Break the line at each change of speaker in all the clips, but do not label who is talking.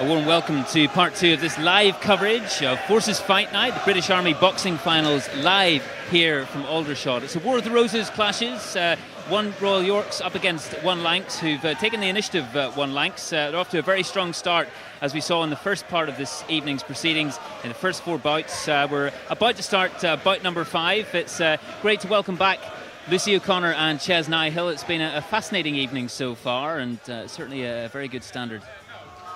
A warm welcome to part two of this live coverage of Forces Fight Night, the British Army boxing finals, live here from Aldershot. It's a War of the Roses clashes. One Royal Yorks up against One Lancs, who've taken the initiative. One Lancs. They're off to a very strong start, as we saw in the first part of this evening's proceedings. In the first four bouts, we're about to start bout number 5. It's great to welcome back Lucy O'Connor and Ches Nihill. It's been a fascinating evening so far, and certainly a very good standard.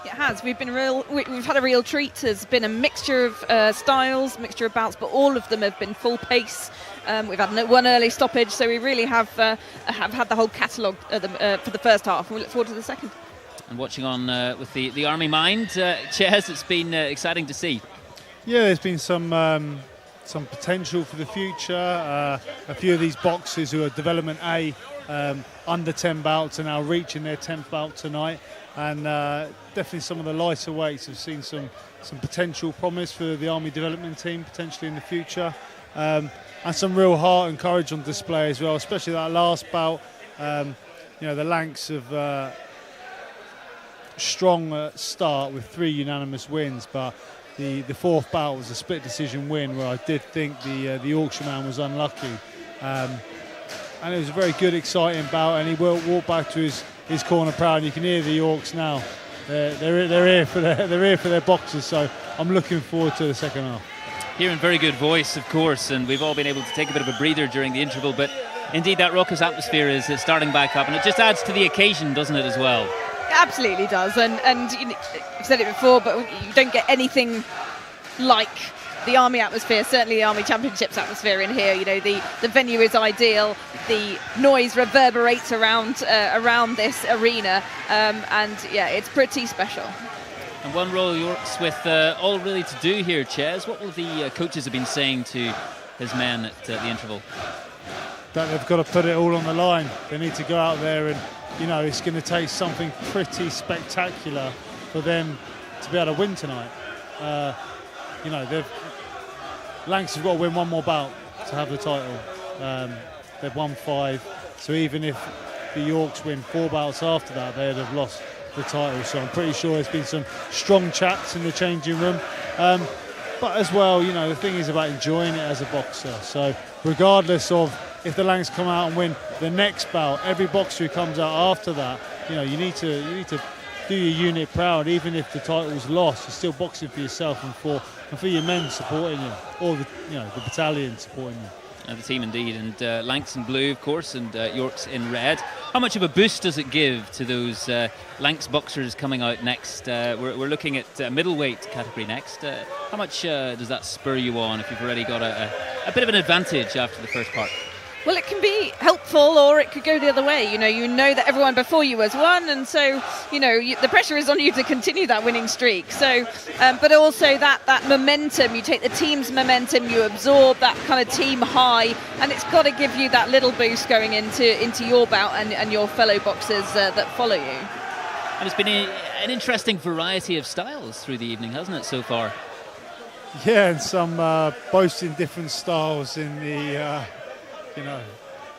It has. We've had a real treat. There's been a mixture of styles, mixture of bouts, but all of them have been full pace. We've had one early stoppage, so we really have had the whole catalogue for the first half, and we look forward to the second.
And watching on with the Army mind, Ches, it's been exciting to see.
Yeah, there's been some potential for the future. A few of these boxers who are Development A, under 10 bouts, are now reaching their 10th bout tonight. And definitely some of the lighter weights have seen some potential promise for the Army development team potentially in the future, and some real heart and courage on display as well, especially that last bout. The Lancs have strong start with 3 unanimous wins, but the fourth bout was a split decision win where I did think the Yorkshireman was unlucky, and it was a very good, exciting bout, and he will walk back to his corner proud. And you can hear the Yorks now. They're here for their boxers. So I'm looking forward to the second half.
Hearing very good voice, of course, and we've all been able to take a bit of a breather during the interval. But indeed, that raucous atmosphere is starting back up, and it just adds to the occasion, doesn't it, as well?
It absolutely does. And I've said it before, but you don't get anything like the Army atmosphere, certainly the Army Championships atmosphere in here. The venue is ideal. The noise reverberates around this arena, and yeah, it's pretty special.
And one Royal Yorks with all really to do here, Ches. What will the coaches have been saying to his men at the interval?
That they've got to put it all on the line. They need to go out there and, it's going to take something pretty spectacular for them to be able to win tonight. Lancs have got to win one more bout to have the title. They've won 5, so even if the Yorks win 4 bouts after that, they'd have lost the title. So I'm pretty sure there's been some strong chats in the changing room. But as well, the thing is about enjoying it as a boxer. So regardless of if the Lancs come out and win the next bout, every boxer who comes out after that, you need to do your unit proud. Even if the title's lost, you're still boxing for yourself and for your men supporting you, or the battalion supporting you.
The team indeed, and Lancs in blue, of course, and Yorks in red. How much of a boost does it give to those Lancs boxers coming out next? We're looking at middleweight category next. How much does that spur you on if you've already got a bit of an advantage after the first part?
Well, it can be helpful, or it could go the other way. You know that everyone before you has won, and so the pressure is on you to continue that winning streak. So, but also that momentum, you take the team's momentum, you absorb that kind of team high, and it's got to give you that little boost going into your bout and your fellow boxers that follow you.
And it's been an interesting variety of styles through the evening, hasn't it, so far?
Yeah, and some boasting different styles in the.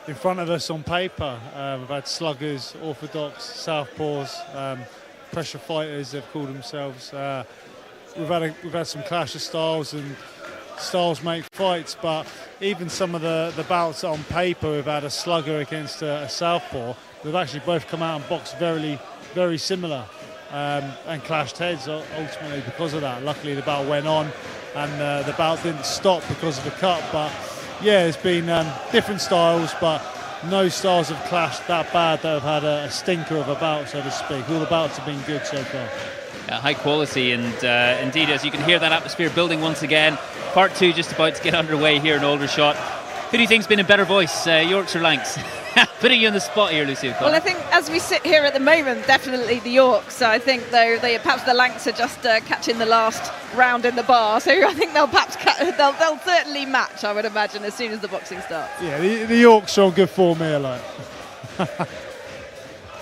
In front of us on paper. We've had sluggers, orthodox, southpaws, pressure fighters, they've called themselves. We've had some clash of styles, and styles make fights, but even some of the bouts on paper, we've had a slugger against a southpaw. They've actually both come out and boxed very, very similar, and clashed heads ultimately because of that. Luckily the bout went on, and the bout didn't stop because of the cut, but yeah, there's been different styles, but no styles have clashed that bad that have had a stinker of a bout, so to speak. All the bouts have been good so far.
High quality, and indeed, as you can hear that atmosphere building once again. Part 2 just about to get underway here in Aldershot. Who do you think's been in better voice, Yorks or Lancs? Putting you on the spot here, Lucy O'Connor.
Well, I think as we sit here at the moment, definitely the Yorks. I think though perhaps the Lancs are just catching the last round in the bar, so I think they'll perhaps they'll certainly match, I would imagine, as soon as the boxing starts.
Yeah, the Yorks are on good form here, like.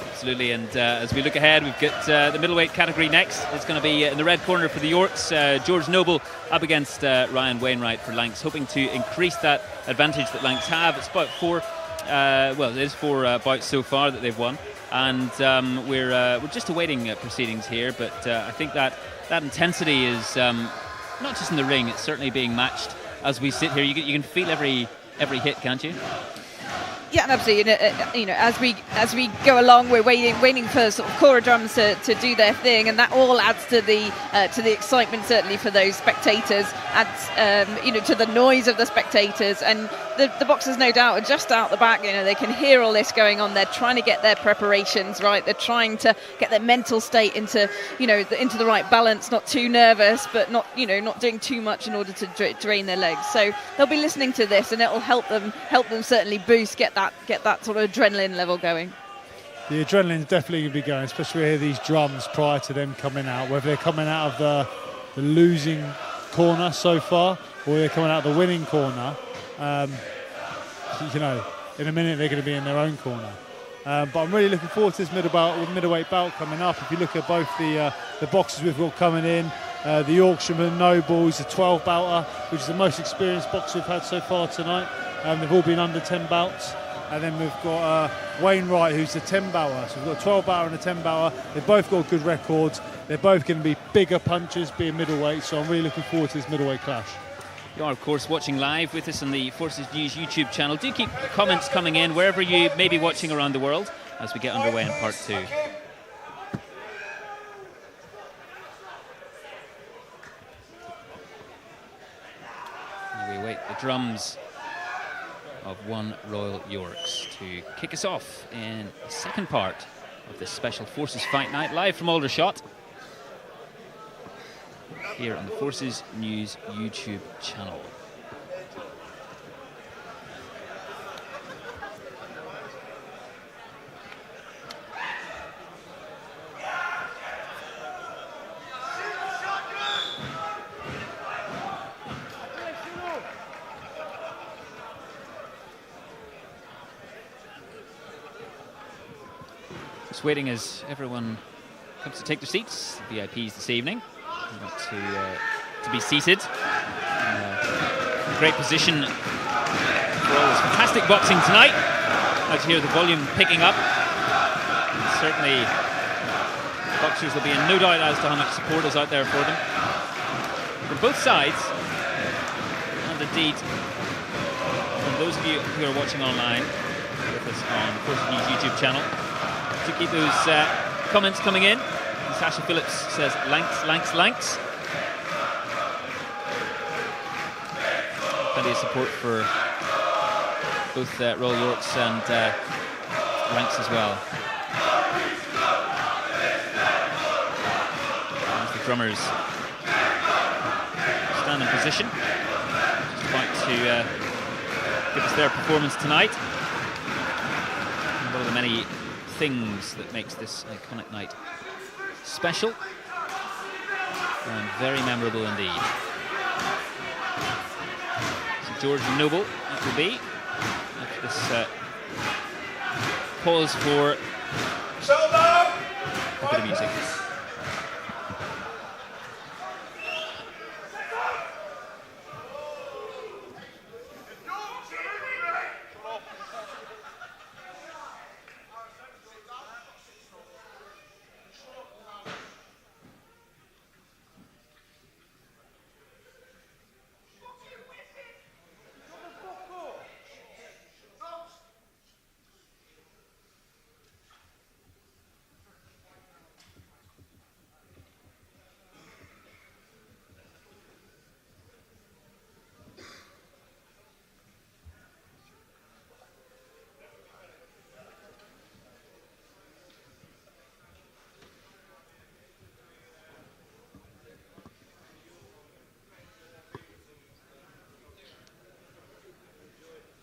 Absolutely, and as we look ahead, we've got the middleweight category next. It's going to be in the red corner for the Yorks, George Noble up against Ryan Wainright for Lancs, hoping to increase that advantage that Lancs have. It's about 4 it is 4 bouts so far that they've won, and we're just awaiting proceedings here, but I think that intensity is not just in the ring, it's certainly being matched as we sit here. You can feel every hit, can't you?
Yeah, absolutely. As we go along, we're waiting for sort of Cora drums to do their thing, and that all adds to the excitement, certainly for those spectators, adds to the noise of the spectators, and the boxers, no doubt, are just out the back. You know, they can hear all this going on. They're trying to get their preparations right. They're trying to get their mental state into, you know, into the right balance. Not too nervous, but not, you know, not doing too much in order to drain their legs. So they'll be listening to this, and it will help them certainly boost, get that sort of adrenaline level going.
The adrenaline's definitely going to be going, especially when we hear these drums prior to them coming out, whether they're coming out of the losing corner so far or they're coming out of the winning corner. You know, in a minute they're going to be in their own corner. But I'm really looking forward to this middleweight bout coming up. If you look at both the boxers we've got coming in, the Yorkshireman Noble, he's a 12 bouter, which is the most experienced boxer we've had so far tonight. They've all been under 10 bouts. And then we've got Wainright, who's a 10 bouter. So we've got a 12 bouter and a 10 bouter. They've both got good records. They're both going to be bigger punchers, being middleweight. So I'm really looking forward to this middleweight clash.
You are, of course, watching live with us on the Forces News YouTube channel. Do keep comments coming in wherever you may be watching around the world as we get underway in part 2. And we wait the drums of one Royal Yorks to kick us off in the second part of this special Forces Fight Night, live from Aldershot, here on the Forces News YouTube channel. Just waiting as everyone comes to take their seats, the VIPs this evening, to be seated. Great position for all this fantastic boxing tonight. Now to hear the volume picking up. And certainly, boxers will be in no doubt as to how much support is out there for them from both sides, and indeed from those of you who are watching online with us on the Forces News YouTube channel. To keep those comments coming in. And Sasha Phillips says, Lanks, Lanks, Lanks. Plenty of support for both Royal Yorks and Lanks as well. As the drummers stand in position, just about to give us their performance tonight. And one of the many things that makes this iconic night special and very memorable indeed. So George Noble, it will be, after this pause for a bit of music.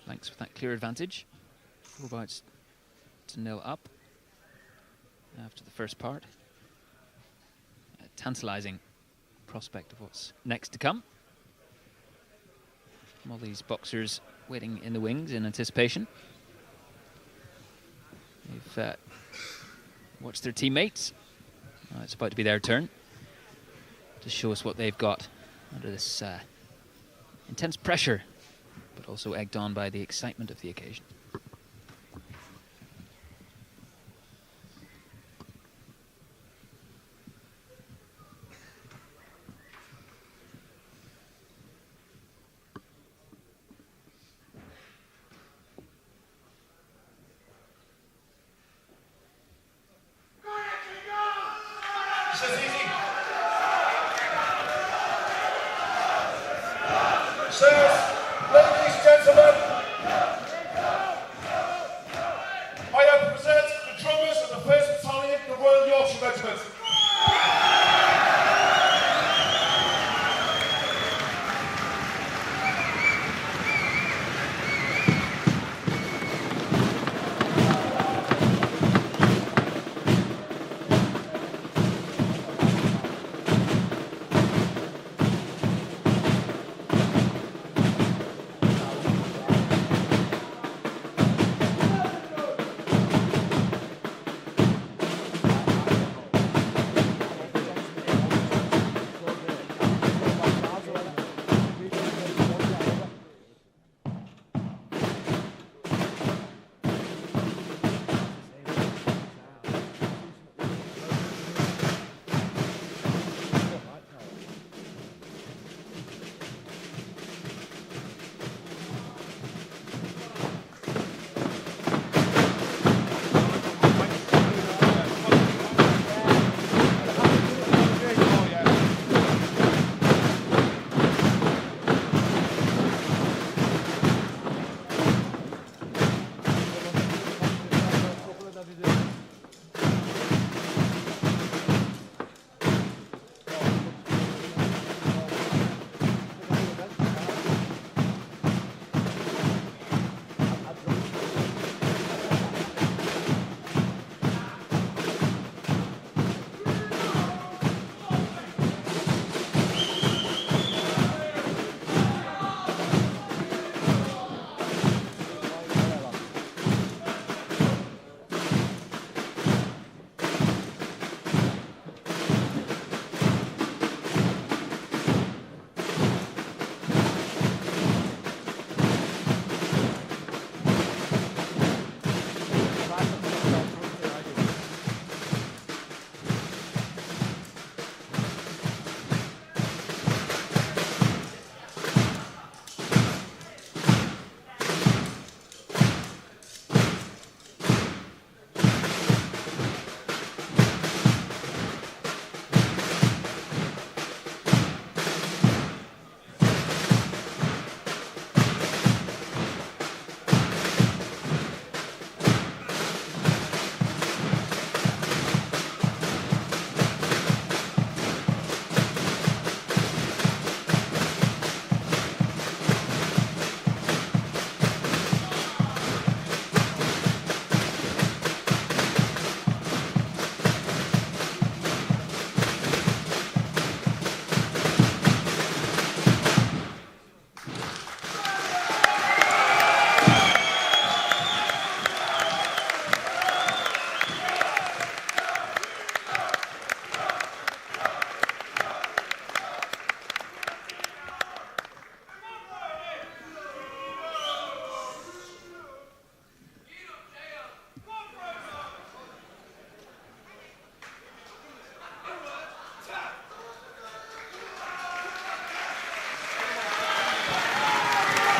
Lanks with that clear advantage. 4 bouts to 0 up after the first part. A tantalising prospect of what's next to come. All these boxers waiting in the wings in anticipation. They've watched their teammates. It's about to be their turn to show us what they've got under this intense pressure, but also egged on by the excitement of the occasion.
Ladies, gentlemen, boxing regiment.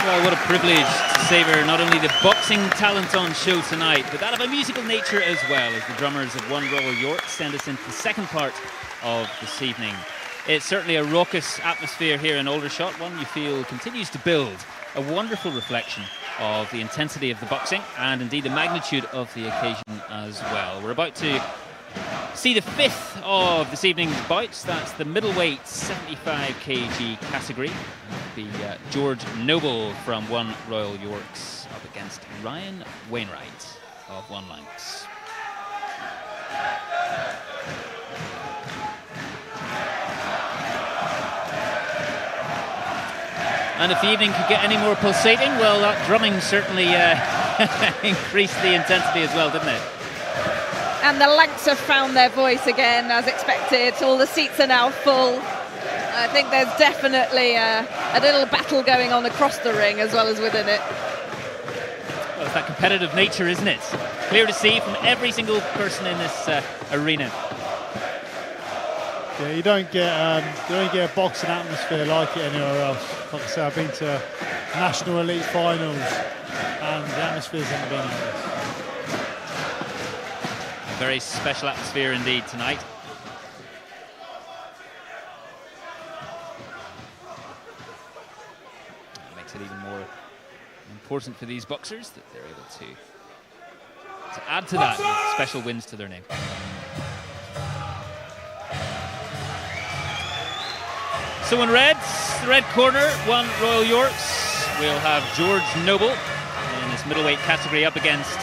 Well, what a privilege to savour not only the boxing talent on show tonight, but that of a musical nature as well, as the drummers of One Royal York send us into the second part of this evening. It's certainly a raucous atmosphere here in Aldershot, one you feel continues to build, a wonderful reflection of the intensity of the boxing and indeed the magnitude of the occasion as well. We're about to see the fifth of this evening's bouts. That's the middleweight 75 kg category. The George Noble from One Royal Yorks up against Ryan Wainright of One Lancs. And if the evening could get any more pulsating, well, that drumming certainly increased the intensity as well, didn't it?
And the Lancs have found their voice again, as expected. All the seats are now full. I think there's definitely a little battle going on across the ring as well as within it.
Well, it's that competitive nature, isn't it? Clear to see from every single person in this arena.
Yeah, you don't get a boxing atmosphere like it anywhere else. Like I say, I've been to national elite finals, and the atmosphere's never been like this.
A very special atmosphere indeed tonight. It makes it even more important for these boxers that they're able to add to that with special wins to their name. So in reds, the red corner, 1 Royal Yorks. We'll have George Noble in his middleweight category up against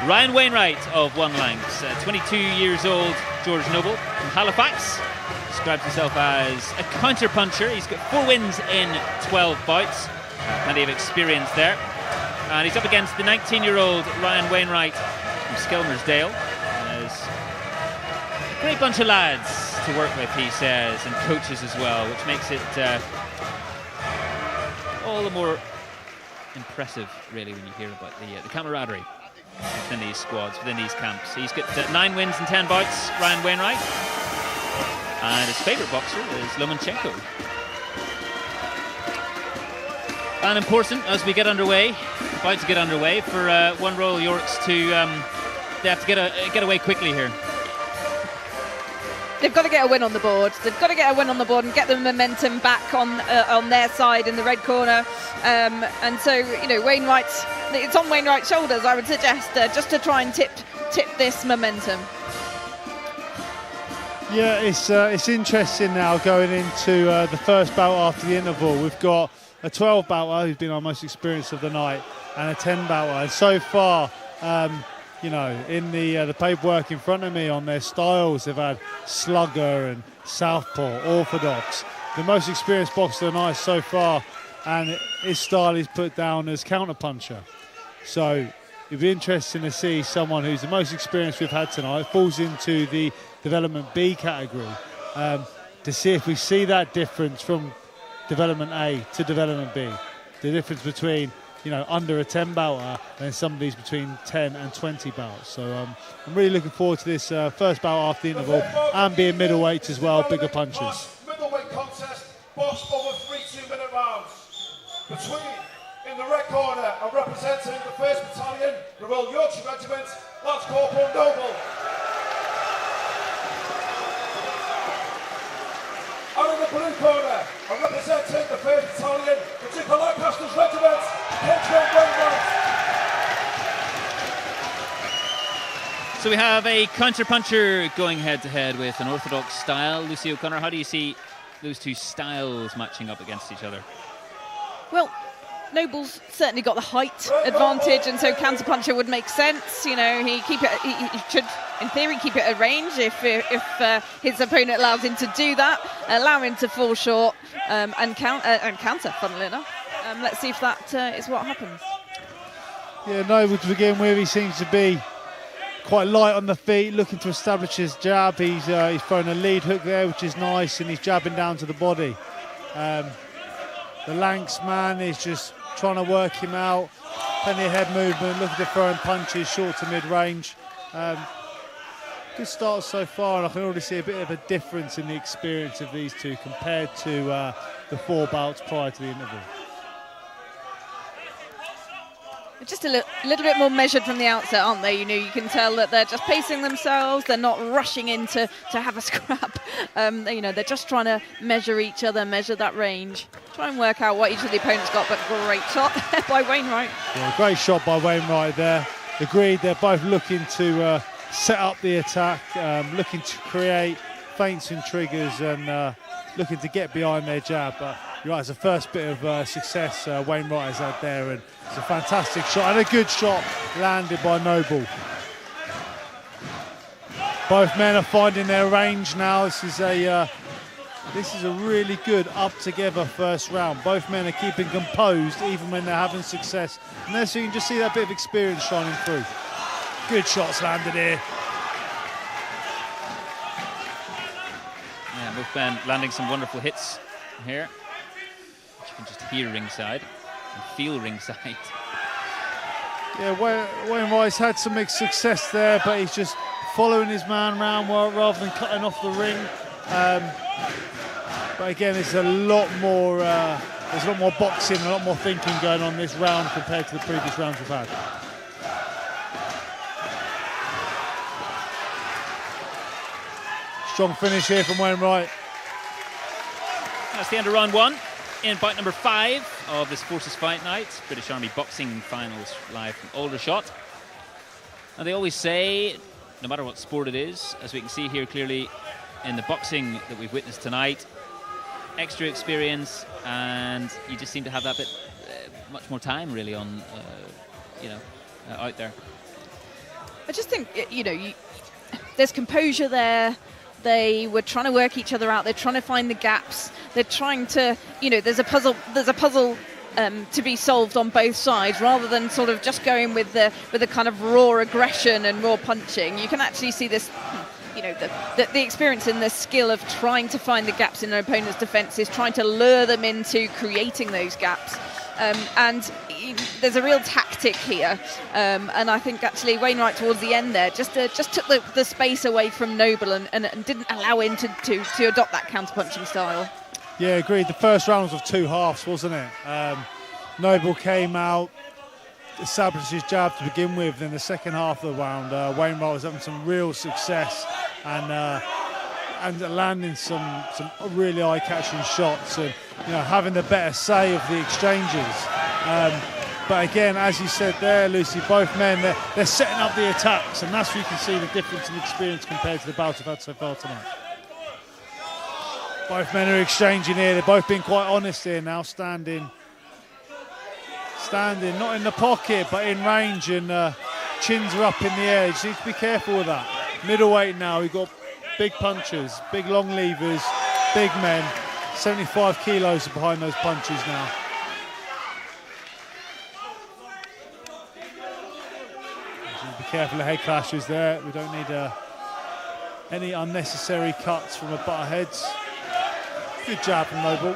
Ryan Wainright of 1 Lancs. 22 years old, George Noble from Halifax. Describes himself as a counter-puncher. He's got 4 wins in 12 bouts. Plenty of experience there. And he's up against the 19-year-old Ryan Wainright from Skelmersdale. There's a great bunch of lads to work with, he says, and coaches as well, which makes it all the more impressive, really, when you hear about the camaraderie within these squads, within these camps. He's got 9 wins in 10 bouts, Ryan Wainright. And his favourite boxer is Lomachenko. And important as we get underway, about to get underway, for 1 Royal Yorks to they have to get away quickly here.
They've got to get a win on the board. They've got to get a win on the board and get the momentum back on their side in the red corner. And so, you know, it's on Wainwright's shoulders, I would suggest, just to try and tip this momentum.
Yeah, it's interesting now going into the first bout after the interval. We've got a 12 bouter who's been our most experienced of the night, and a 10 bouter. And so far, you know, in the paperwork in front of me on their styles, they've had slugger and southpaw, orthodox. The most experienced boxer of the night so far, and his style is put down as counterpuncher. So it'd be interesting to see someone who's the most experienced we've had tonight, falls into the development B category, to see if we see that difference from development A to development B. The difference between, you know, under a 10 bouter and some of these between 10 and 20 bouts. So I'm really looking forward to this first bout after the interval, and being middleweights as well, bigger punches.
Middleweight contest, boxed over 3 2-minute rounds. Between, in the red corner, and representing the 1st Battalion, the Royal Yorkshire Regiment, Lance Corporal Noble. And in the blue corner, and representing the 1st Battalion, the Duke of Lancaster's Regiment, Coach Wainright.
So we have a counter-puncher going head-to-head with an orthodox style. Lucy O'Connor, how do you see those two styles matching up against each other?
Well, Noble's certainly got the height advantage, and so counter-puncher would make sense. You know, he should, in theory, keep it at range if his opponent allows him to do that, allow him to fall short and counter, funnily enough. Let's see if that is what happens.
Yeah, Noble to begin with, he seems to be quite light on the feet, looking to establish his jab. He's thrown a lead hook there, which is nice, and he's jabbing down to the body. The Lancs man is just trying to work him out. Plenty of head movement, looking to throw in punches short to mid-range. Good start so far, and I can already see a bit of a difference in the experience of these two compared to the 4 bouts prior to the interval.
Just a little bit more measured from the outset, aren't they? You know, you can tell that they're just pacing themselves. They're not rushing in to have a scrap. You know, they're just trying to measure each other, measure that range, try and work out what each of the opponents got. But great shot by Wainright. Yeah,
great shot by Wainright there. Agreed, they're both looking to set up the attack, looking to create feints and triggers, and looking to get behind their jab. But you're right, it's the first bit of success Wainright has had there, and it's a fantastic shot and a good shot landed by Noble. Both men are finding their range now. This is a really good up together first round. Both men are keeping composed even when they're having success, and there, so you can just see that bit of experience shining through. Good shots landed here.
Yeah, both men landing some wonderful hits here, which you can just hear ringside and feel ringside.
Yeah, Wainwright's had some mixed success there, but he's just following his man round rather than cutting off the ring. But again, there's a lot more boxing, a lot more thinking going on this round compared to the previous rounds we've had. Strong finish here from Wainright.
That's the end of round 1 in fight number 5 of this Forces Fight Night, British Army Boxing Finals live from Aldershot. And they always say, no matter what sport it is, as we can see here clearly in the boxing that we've witnessed tonight, extra experience, and you just seem to have that bit much more time really on, out there.
I just think, there's composure there. They were trying to work each other out. They're trying to find the gaps. They're trying to, there's a puzzle to be solved on both sides, rather than sort of just going with the kind of raw aggression and raw punching. You can actually see this, the experience and the skill of trying to find the gaps in an opponent's defences, trying to lure them into creating those gaps. And there's a real tactic here, and I think actually Wainright towards the end there just took the space away from Noble and didn't allow him to adopt that counter-punching style.
Yeah, agreed. The first round was of two halves, wasn't it? Noble came out, established his jab to begin with. Then the second half of the round, Wainright was having some real success and landing some really eye-catching shots, and having the better say of the exchanges. But again, as you said there, Lucy, both men, they're setting up the attacks, and that's where you can see the difference in experience compared to the bouts we've had so far tonight. Both men are exchanging here. They've both been quite honest here now, standing not in the pocket, but in range, and chins are up in the air. You just need to be careful with that. Middleweight now, we've got big punchers, big long levers, big men. 75 kilos are behind those punches now. Be careful of head clashes there. We don't need any unnecessary cuts from a butt of heads. Good jab from Noble.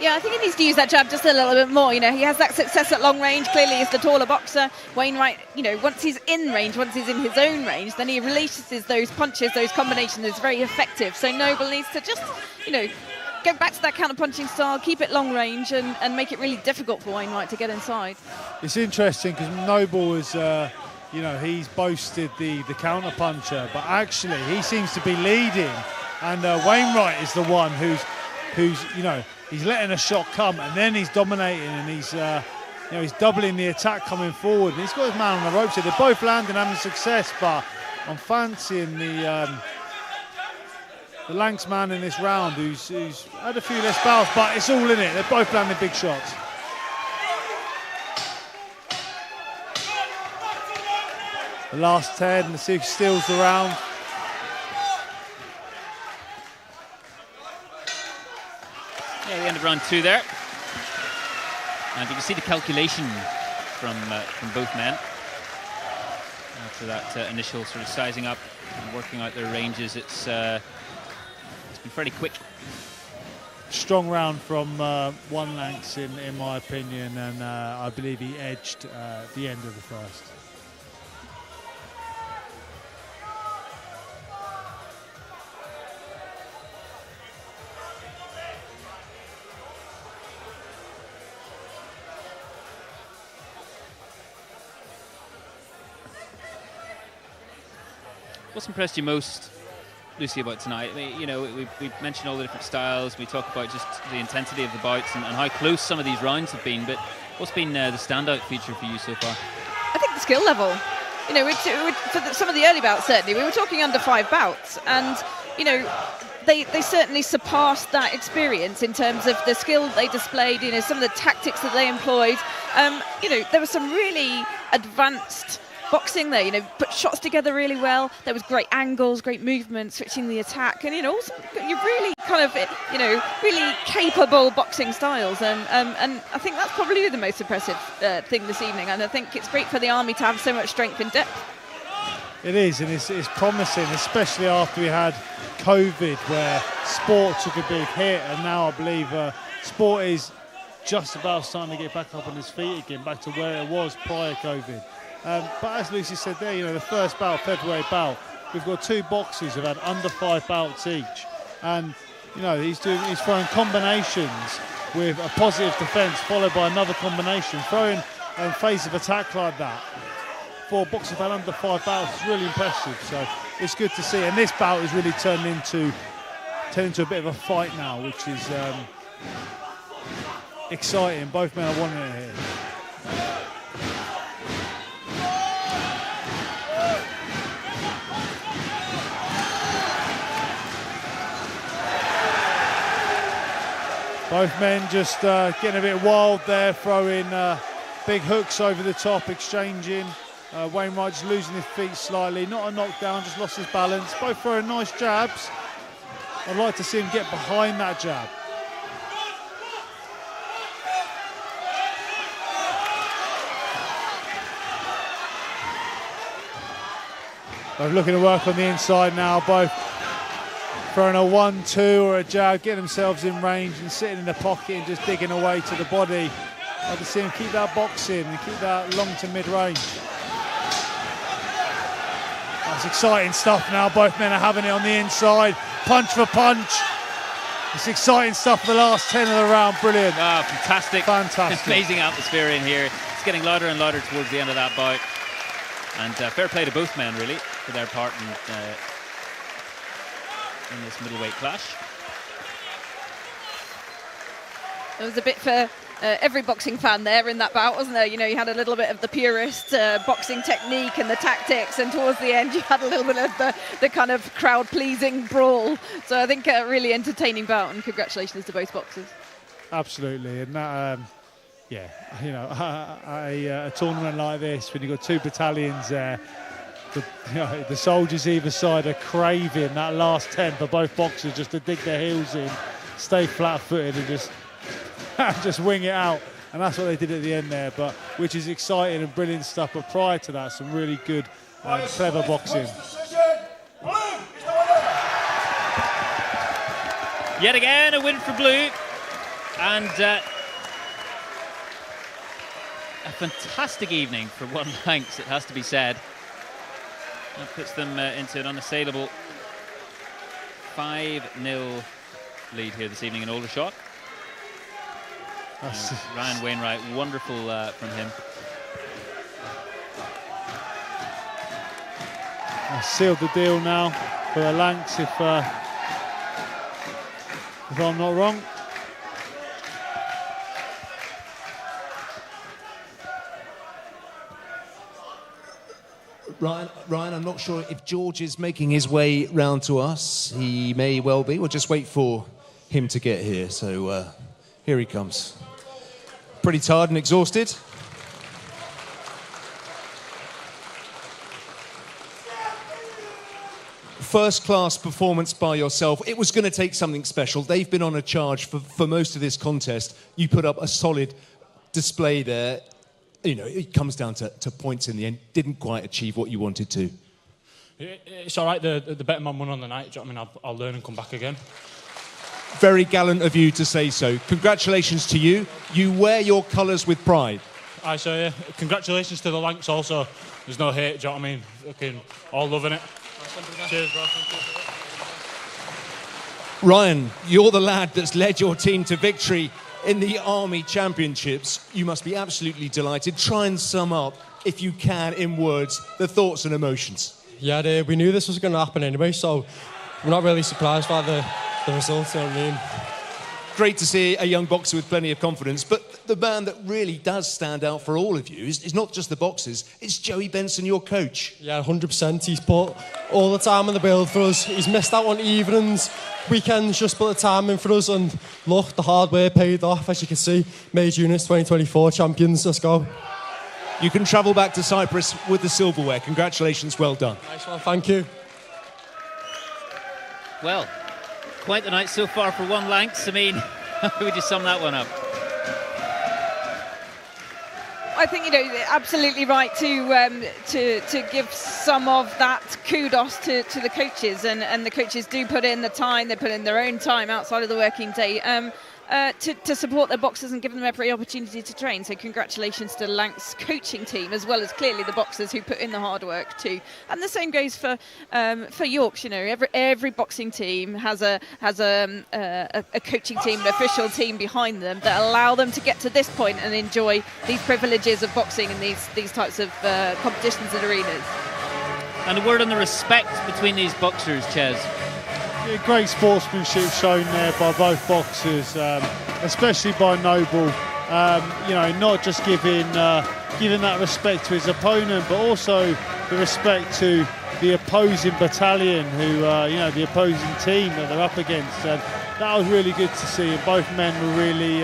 Yeah, I think he needs to use that jab just a little bit more. He has that success at long range. Clearly, he's the taller boxer. Wainright, once he's in range, once he's in his own range, then he releases those punches, those combinations. It's very effective. So Noble needs to just, go back to that counter-punching style, keep it long range, and make it really difficult for Wainright to get inside. It's
interesting because Noble is, he's boasted the counter-puncher, but actually he seems to be leading, and Wainright is the one who's he's letting a shot come, and then he's dominating, and he's doubling the attack coming forward. And he's got his man on the ropes here. They're both landing, having success, but I'm fancying the Lanks man in this round, who's had a few less fouls, but it's all in it. They're both landing big shots. The last 10, let's see who steals the round.
Yeah, the end of round 2 there. And you can see the calculation from both men after that initial sort of sizing up and working out their ranges. It's been fairly quick.
Strong round from one Lanks in my opinion, and I believe he edged the end of the first.
What's impressed you most, Lucy, about tonight? I mean, we've mentioned all the different styles. We talk about just the intensity of the bouts and how close some of these rounds have been. But what's been the standout feature for you so far?
I think the skill level. For some of the early bouts, certainly, we were talking under 5 bouts, and they certainly surpassed that experience in terms of the skill they displayed. Some of the tactics that they employed. There was some really advanced boxing there, put shots together really well. There was great angles, great movement, switching the attack, and also you really kind of really capable boxing styles, and I think that's probably the most impressive thing this evening. And I think it's great for the Army to have so much strength and depth.
It is, and it's promising, especially after we had COVID, where sport took a big hit, and now I believe sport is just about starting to get back up on his feet again, back to where it was prior COVID. But as Lucy said there, the first bout, featherweight bout, we've got 2 boxers who've had under 5 bouts each, and he's throwing combinations with a positive defence followed by another combination, throwing a phase of attack like that for boxers who've had under 5 bouts is really impressive. So it's good to see, and this bout has really turned into a bit of a fight now, which is exciting. Both men are wanting it here. Both men just getting a bit wild there, throwing big hooks over the top, exchanging. Wainright just losing his feet slightly, not a knockdown, just lost his balance. Both throwing nice jabs. I'd like to see him get behind that jab. Both looking to work on the inside now, both throwing a 1-2 or a jab, getting themselves in range and sitting in the pocket and just digging away to the body. I'd like to see him keep that boxing and keep that long to mid-range. That's exciting stuff now. Both men are having it on the inside, punch for punch. It's exciting stuff for the last 10 of the round. Brilliant.
Oh, fantastic.
Fantastic.
Amazing atmosphere in here. It's getting louder and louder towards the end of that bout. And fair play to both men, really, for their part in this middleweight clash.
There was a bit for every boxing fan there in that bout, wasn't there? You know, you had a little bit of the purist boxing technique and the tactics, and towards the end you had a little bit of the kind of crowd-pleasing brawl. So I think a really entertaining bout, and congratulations to both boxers.
Absolutely, and that, yeah, you know, a tournament like this, when you've got two battalions there, the soldiers either side are craving that last 10 for both boxers just to dig their heels in, stay flat-footed and just wing it out. And that's what they did at the end there, but which is exciting and brilliant stuff. But prior to that, some really good, clever boxing.
Yet again, a win for Blue. And a fantastic evening for One Lanks, it has to be said. That puts them into an unassailable 5-0 lead here this evening in Aldershot. Ryan Wainright, wonderful from him.
Sealed the deal now for the Lanks, if I'm not wrong.
Ryan, I'm not sure if George is making his way round to us. He may well be. We'll just wait for him to get here. So here he comes. Pretty tired and exhausted. First-class performance by yourself. It was going to take something special. They've been on a charge for most of this contest. You put up a solid display there. You know, it comes down to points in the end. Didn't quite achieve what you wanted to.
It's all right. The better man won on the night. Do you know what I mean? I'll learn and come back again.
Very gallant of you to say so. Congratulations to you. You wear your colours with pride.
I say, yeah. Congratulations to the Lanks also. There's no hate, do you know what I mean? Fucking all loving it. Cheers, bro.
Ryan, you're the lad that's led your team to victory in the Army Championships. You must be absolutely delighted. Try and sum up, if you can, in words, the thoughts and emotions.
Yeah, we knew this was going to happen anyway, so we're not really surprised by the results, you know what I mean?
Great to see a young boxer with plenty of confidence, but the man that really does stand out for all of you is not just the boxers, it's Joey Benson, your coach.
Yeah, 100%. He's put all the time on the build for us. He's missed out on evenings, weekends, just put the time in for us, and look, the hard work paid off, as you can see. Made Units 2024 champions, let's go.
You can travel back to Cyprus with the silverware. Congratulations, well done.
Nice one, thank you.
Well, quite the night so far for One Lanks. I mean, how would you sum that one up?
I think, you know, absolutely right to give some of that kudos to the coaches, and the coaches do put in the time. They put in their own time outside of the working day to support their boxers and give them every opportunity to train. So congratulations to the Lanks coaching team, as well as clearly the boxers who put in the hard work too. And the same goes for Yorks. You know, every boxing team has a coaching team, an official team behind them that allow them to get to this point and enjoy these privileges of boxing and these types of competitions and arenas.
And a word on the respect between these boxers, Ches.
Yeah, great sportsmanship shown there by both boxers, especially by Noble. You know, not just giving that respect to his opponent, but also the respect to the opposing battalion, who the opposing team that they're up against, and that was really good to see. And both men were really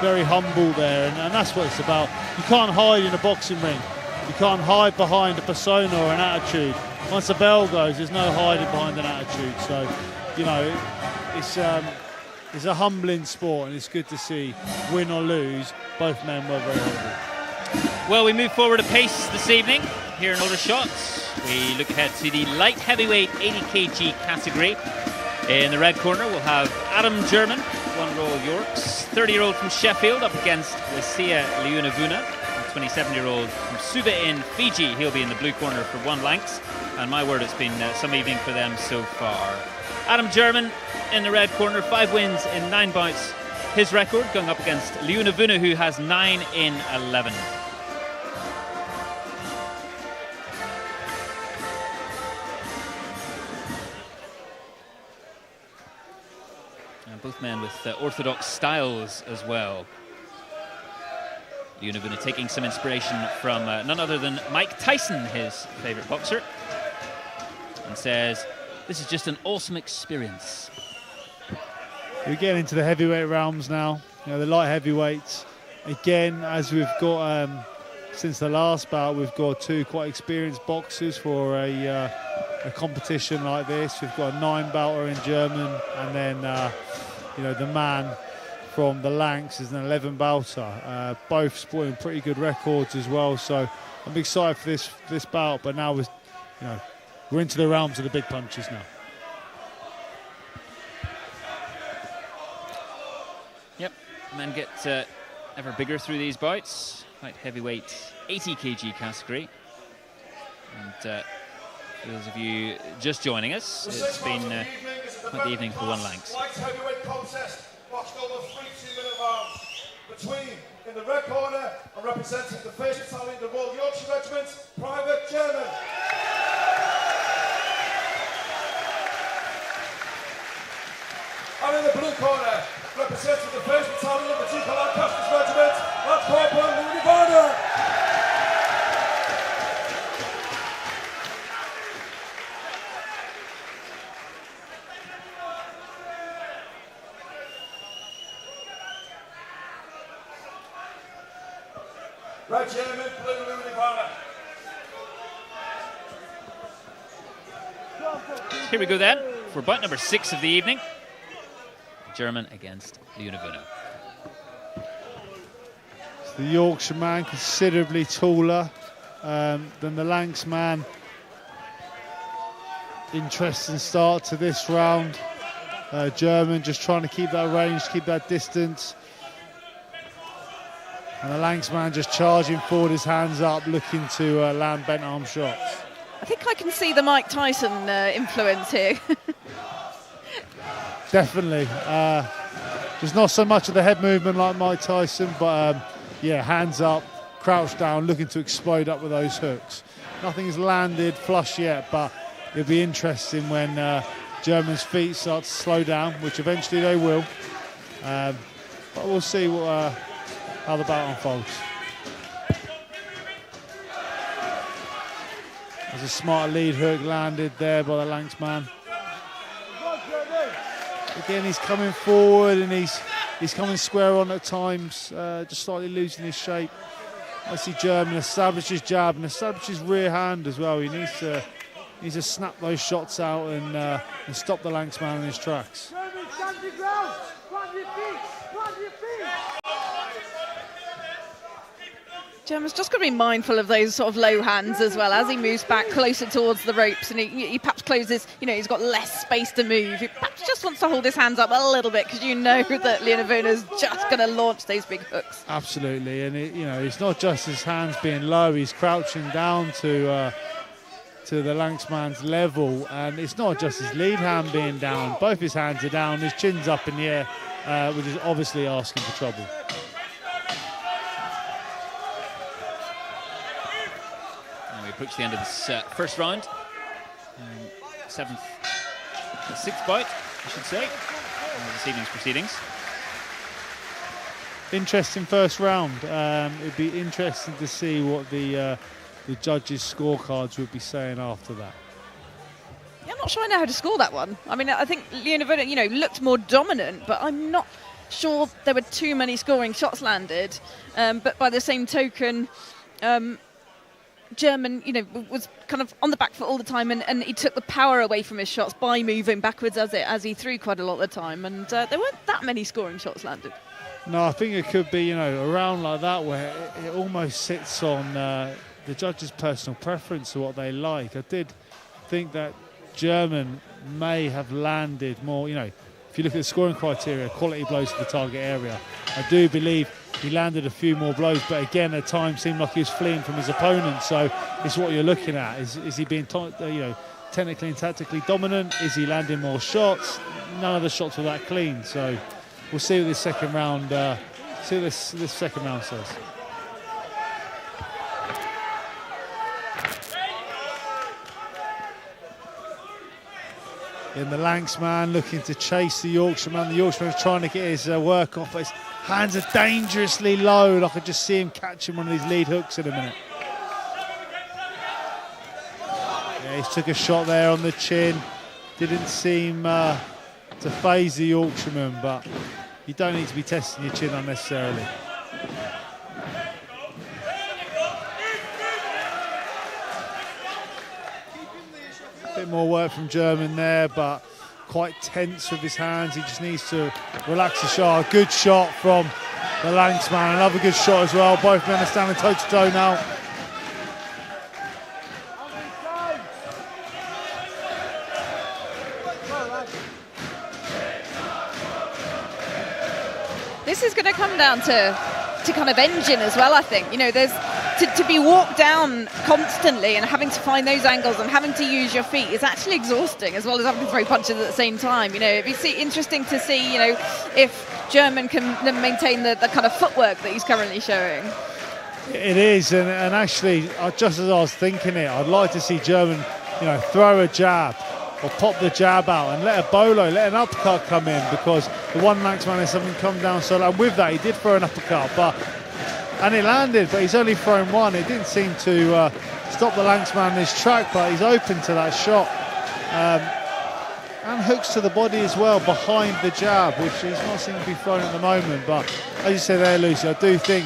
very humble there, and that's what it's about. You can't hide in a boxing ring. You can't hide behind a persona or an attitude. Once the bell goes, there's no hiding behind an attitude. So, it's a humbling sport, and it's good to see, win or lose, both men were very humble.
Well, we move forward a pace this evening here in Aldershot. We look ahead to the light heavyweight 80 kg category. In the red corner, we'll have Adam German, one Royal Yorks, 30-year-old from Sheffield, up against Wasia Leunavuna, 27-year-old from Suva in Fiji. He'll be in the blue corner for one Lanks, and my word, it's been some evening for them so far. Adam German in the red corner, 5 wins in 9 bouts. His record going up against Leunavuna, who has 9 in 11. Both men with orthodox styles as well. Leunavuna taking some inspiration from none other than Mike Tyson, his favourite boxer, and says, "This is just an awesome experience."
We get into the heavyweight realms now, the light heavyweights. Again, as we've got, since the last bout, we've got 2 quite experienced boxers for a competition like this. We've got a 9-bouter in German, and then the man from the Lanks is an 11-bouter. Both sporting pretty good records as well. So I'm excited for this bout. But now we're into the realms of the big punches now.
Yep, men get ever bigger through these bouts. Light heavyweight 80 kg category. And for those of you just joining us, it's been quite the evening for one Lanks.
Light heavyweight contest, boxed over 3 2-minute rounds. Between, in the red corner, and representing the 1st Battalion, the Royal Yorkshire Regiment, Private German. And in the blue corner, representing the 1st Battalion, the Duke of Lancaster's Regiment, that's Corporal Leunavuna. Red German, blue Leunavuna.
Here we go then, for bout number 6 of the evening. German against Leunavuna.
The Yorkshire man considerably taller than the Lanks man. Interesting start to this round. German just trying to keep that range, keep that distance. And the Lanks man just charging forward, his hands up, looking to land bent arm shots.
I think I can see the Mike Tyson influence here.
Definitely. There's not so much of the head movement like Mike Tyson, but hands up, crouched down, looking to explode up with those hooks. Nothing's landed flush yet, but it'll be interesting when German's feet start to slow down, which eventually they will. But we'll see how the bout unfolds. There's a smart lead hook landed there by the Lanks man. Again, he's coming forward and he's coming square on at times, just slightly losing his shape. I see German establish his jab and establish his rear hand as well. He needs to snap those shots out and stop the Lanks man in his tracks.
German's just got to be mindful of those sort of low hands as well as he moves back closer towards the ropes, and he perhaps closes, he's got less space to move. He perhaps just wants to hold his hands up a little bit because that Leunavuna's just going to launch those big hooks.
Absolutely, and it's not just his hands being low, he's crouching down to the Lanks man's level, and it's not just his lead hand being down, both his hands are down, his chin's up in the air, which is obviously asking for trouble.
Approach the end of this first round. 6th bout, I should say, of this evening's proceedings.
Interesting first round. It'd be interesting to see what the the judges' scorecards would be saying after that.
Yeah, I'm not sure I know how to score that one. I mean, I think Leonivuna, looked more dominant, but I'm not sure there were too many scoring shots landed. But by the same token, German, was kind of on the back foot all the time, and he took the power away from his shots by moving backwards as he threw quite a lot of the time. And there weren't that many scoring shots landed.
No, I think it could be, a round like that where it almost sits on the judges' personal preference to what they like. I did think that German may have landed more, if you look at the scoring criteria, quality blows to the target area. I do believe he landed a few more blows, but again, at times seemed like he was fleeing from his opponent. So it's what you're looking at. Is he being, technically and tactically dominant? Is he landing more shots? None of the shots were that clean. So we'll see what this second round, this second round says. In the Lanksman looking to chase the Yorkshireman. The Yorkshireman's trying to get his work off, but his hands are dangerously low. I could just see him catching one of these lead hooks in a minute. Yeah, he took a shot there on the chin. Didn't seem to faze the Yorkshireman, but you don't need to be testing your chin unnecessarily. Bit more work from German there, but quite tense with his hands. He just needs to relax the shot. A good shot from the Lanksman. Another good shot as well. Both men are standing toe to toe now.
This is going to come down to kind of engine as well, I think. There's to be walked down constantly and having to find those angles and having to use your feet is actually exhausting, as well as having to throw punches at the same time. It'd be interesting to see, if German can maintain the kind of footwork that he's currently showing.
It is, and actually, just as I was thinking it, I'd like to see German, throw a jab or pop the jab out and let an uppercut come in, because the one Lanksman has something come down so low. And with that, he did throw an uppercut, and it landed, but he's only thrown one. It didn't seem to stop the Lanksman in his track, but he's open to that shot. And hooks to the body as well behind the jab, which he's not seen to be thrown at the moment. But as you said there, Lucy, I do think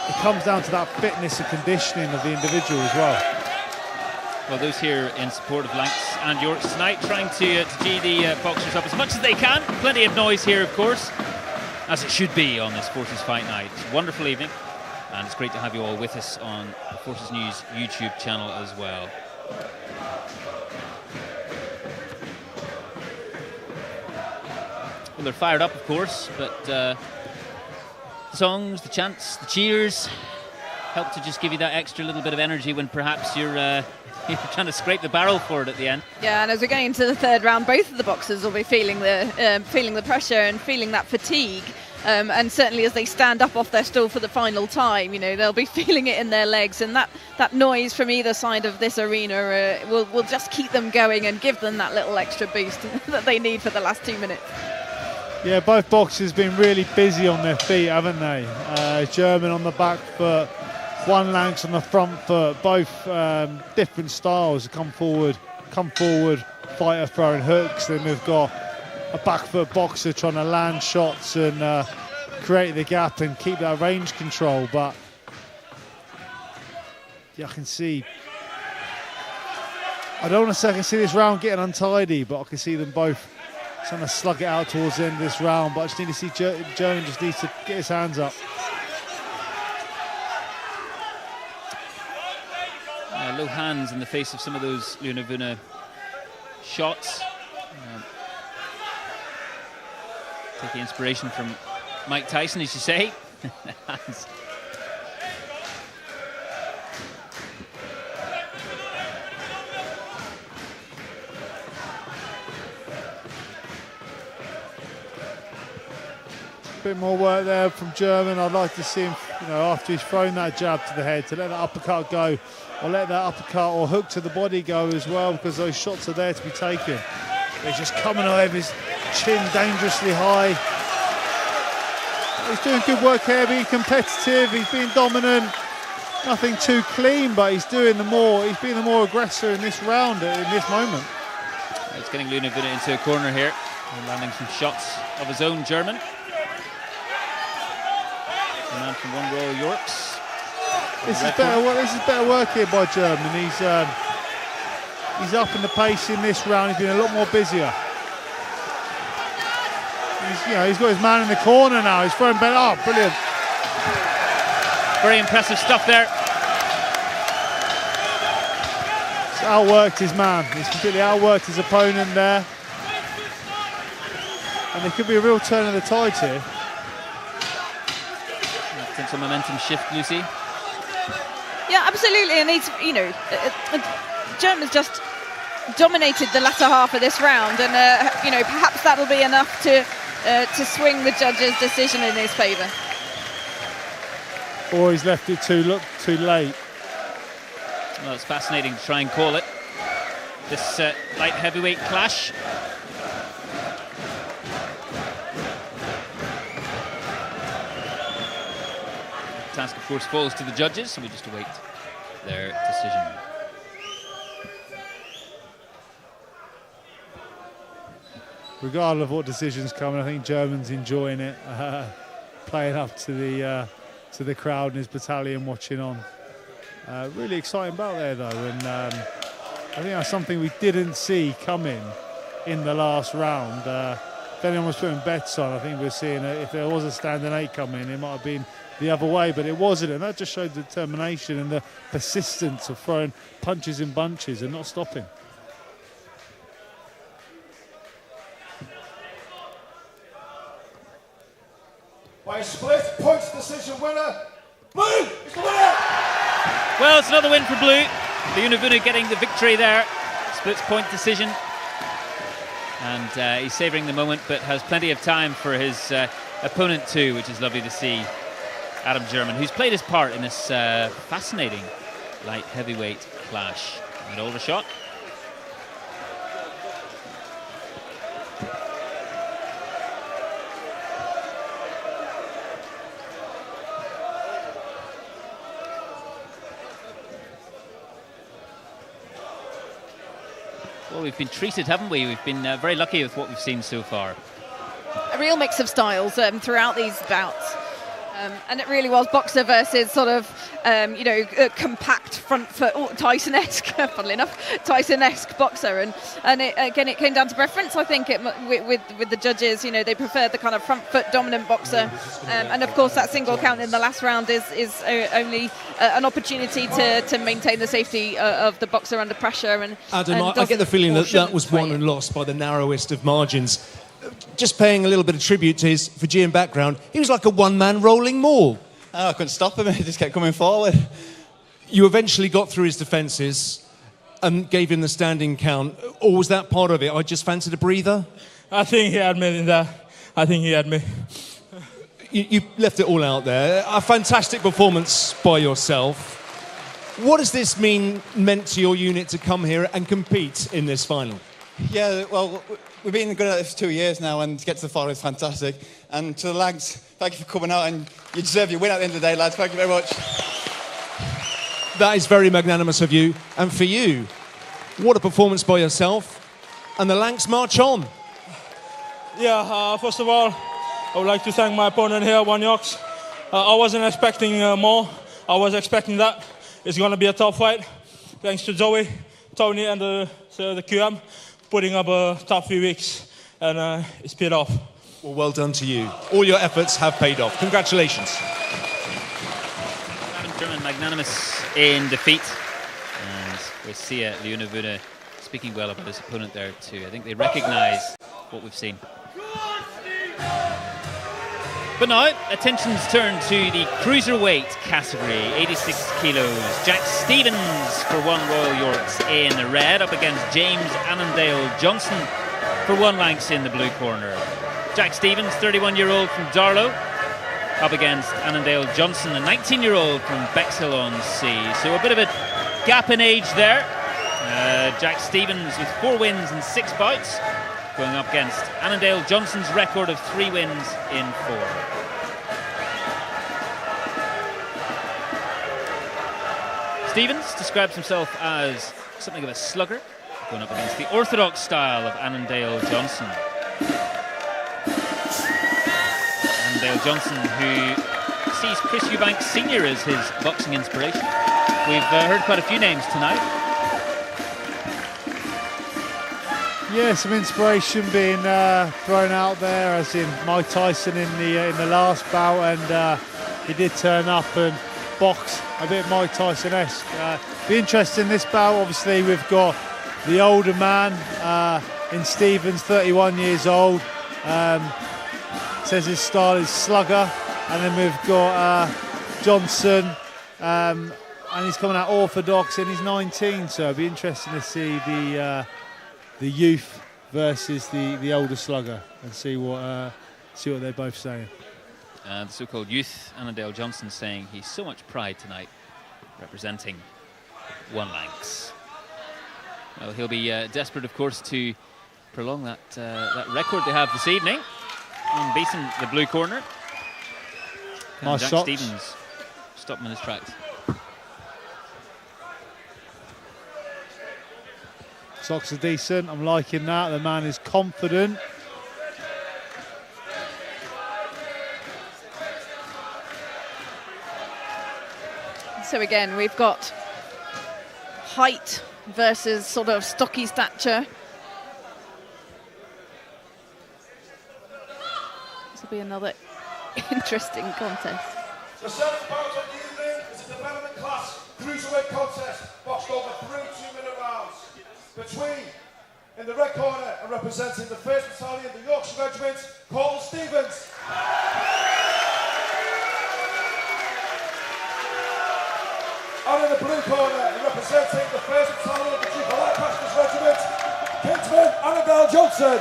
it comes down to that fitness and conditioning of the individual as well.
Well, those here in support of Lanks and Yorks tonight, trying to gee the boxers up as much as they can. Plenty of noise here, of course, as it should be on this Forces Fight Night. Wonderful evening, and it's great to have you all with us on the Forces News YouTube channel as well. Well, they're fired up, of course, but the songs, the chants, the cheers help to just give you that extra little bit of energy when perhaps you're trying to scrape the barrel for it at the end. Yeah,
and as we're going into the third round, both of the boxers will be feeling the pressure and feeling that fatigue. And certainly as they stand up off their stool for the final time, they'll be feeling it in their legs. And that noise from either side of this arena will just keep them going and give them that little extra boost that they need for the last 2 minutes.
Yeah, both boxers have been really busy on their feet, haven't they? German on the back foot, one Lanks on the front foot, both different styles. Come forward, fighter throwing hooks. Then we've got a back foot boxer trying to land shots and create the gap and keep that range control. But yeah, I can see. I don't want to say I can see this round getting untidy, but I can see them both trying to slug it out towards the end of this round. But I just need to see German just needs to get his hands up.
Low hands in the face of some of those Leonivuna shots. Taking inspiration from Mike Tyson, as you say. Hands.
Bit more work there from German. I'd like to see him, after he's thrown that jab to the head, to let that uppercut go, or let that uppercut or hook to the body go as well, because those shots are there to be taken. But he's just coming over his chin dangerously high. He's doing good work here, being competitive, he's being dominant. nothing too clean, but he's being the more aggressor in this round, in this moment.
He's getting Luna-Vuna into a corner here and landing some shots of his own German. The man from One Royal Yorks.
This is better work here by German. He's upping the pace in this round. He's been a lot more busier. He's got his man in the corner now. He's throwing better. Oh, brilliant.
Very impressive stuff there.
He's outworked his man. He's completely outworked his opponent there. And there could be a real turn of the tides here.
Potential momentum shift, Lucy.
Yeah, absolutely. And he's, German's just dominated the latter half of this round, and perhaps that'll be enough to swing the judge's decision in his favour.
Or he's left it too late.
Well, it's fascinating to try and call it. This light heavyweight clash. The task, of course, falls to the judges, so we just await their decision.
Regardless of what decisions come, I think German's enjoying it, playing up to the crowd and his battalion watching on. Really exciting bout there, though, and I think that's something we didn't see coming in the last round. If anyone was putting bets on, I think we're seeing if there was a standing 8 coming, it might have been the other way, but it wasn't, and that just showed the determination and the persistence of throwing punches in bunches and not stopping.
By a split points decision winner, Blue is the winner!
Well, it's another win for Blue. Luna-Vuna getting the victory there. Splits point decision. And he's savouring the moment, but has plenty of time for his opponent too, which is lovely to see. Adam German, who's played his part in this fascinating light heavyweight clash. An older shot. Well, we've been treated, haven't we? We've been very lucky with what we've seen so far.
A real mix of styles throughout these bouts. And it really was boxer versus sort of, compact front foot, Tyson-esque, funnily enough, Tyson-esque boxer. And it came down to preference, I think, with the judges. They preferred the kind of front foot dominant boxer. And of course, that single count in the last round is only an opportunity to maintain the safety of the boxer under pressure. And
Adam, I get the feeling that was won and lost by the narrowest of margins. Just paying a little bit of tribute to his Fijian background, he was like a one-man rolling maul.
I couldn't stop him, he just kept coming forward.
You eventually got through his defences and gave him the standing count, or was that part of it? I just fancied a breather?
I think he had me in there. I think he had me.
You left it all out there. A fantastic performance by yourself. What does this meant to your unit to come here and compete in this final?
Yeah, well, we've been good at this for 2 years now, and to get to the final is fantastic. And to the lads, thank you for coming out, and you deserve your win at the end of the day, lads. Thank you very much.
That is very magnanimous of you. And for you, what a performance by yourself. And the Lanks march on.
Yeah, first of all, I would like to thank my opponent here, One Yorks. I wasn't expecting more. I was expecting that. It's going to be a tough fight. Thanks to Zoe, Tony, and the QM. Putting up a tough few weeks, and it's paid off.
Well done to you. All your efforts have paid off. Congratulations.
Adam German magnanimous in defeat, and we see Luna-Vuna speaking well about his opponent there too. I think they recognise what we've seen. But now, attention's turned to the Cruiserweight category, 86 kilos. Jack Stevens for One Royal Yorks in the red, up against James Annandale Johnson for One Lanks in the blue corner. Jack Stevens, 31-year-old from Darlow, up against Annandale Johnson, a 19-year-old from Bexhill-on-Sea. So a bit of a gap in age there. Jack Stevens with 4 wins and 6 bouts, going up against Annandale Johnson's record of 3 wins in 4. Stevens describes himself as something of a slugger, going up against the orthodox style of Annandale Johnson. Annandale Johnson, who sees Chris Eubanks Sr. as his boxing inspiration. We've heard quite a few names tonight.
Yeah, some inspiration being thrown out there, as in Mike Tyson in the last bout, and he did turn up and box a bit Mike Tyson-esque. Be interesting this bout. Obviously, we've got the older man in Stevens, 31 years old. Says his style is slugger, and then we've got Johnson, and he's coming out orthodox, and he's 19. So it'll be interesting to see the youth versus the older slugger, and see what they're both saying.
The so-called youth Annandale Johnson saying he's so much pride tonight, representing One Lancs. Well, he'll be desperate, of course, to prolong that record they have this evening. Unbeaten, the blue corner.
Nice
Jack
shots.
Stevens stop him in his tracks.
Socks are decent. I'm liking that. The man is confident.
So again, we've got height versus sort of stocky stature. This will be another interesting contest.
The seventh bout of the evening is a development class cruiserweight contest boxed over 3 2-minute rounds between, in the red corner and representing the 1st Battalion, the Yorkshire Regiment, Colton Stevens. And in the blue corner and representing the 1st Battalion, the Duke of Lancaster's Regiment, Kingsman Annandale Johnson.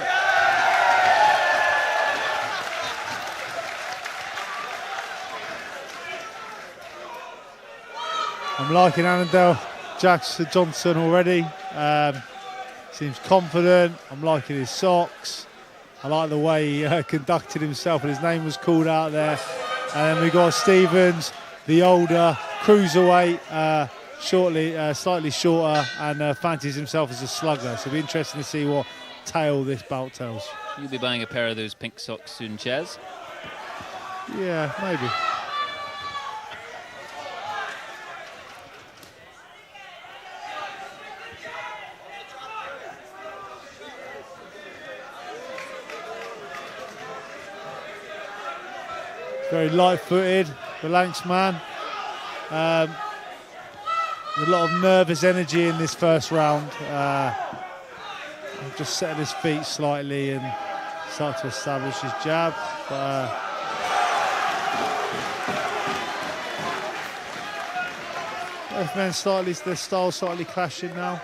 I'm liking Annandale Johnson already. Seems confident. I'm liking his socks. I like the way he conducted himself, and his name was called out there. And then we got Stevens, the older cruiserweight, slightly shorter, and fancies himself as a slugger. So it'll be interesting to see what tale this bout tells.
You'll be buying a pair of those pink socks soon, Chaz.
Yeah, maybe. Very light-footed, the Lancs man. A lot of nervous energy in this first round. Just setting his feet slightly and start to establish his jab. But, both men their styles slightly clashing now.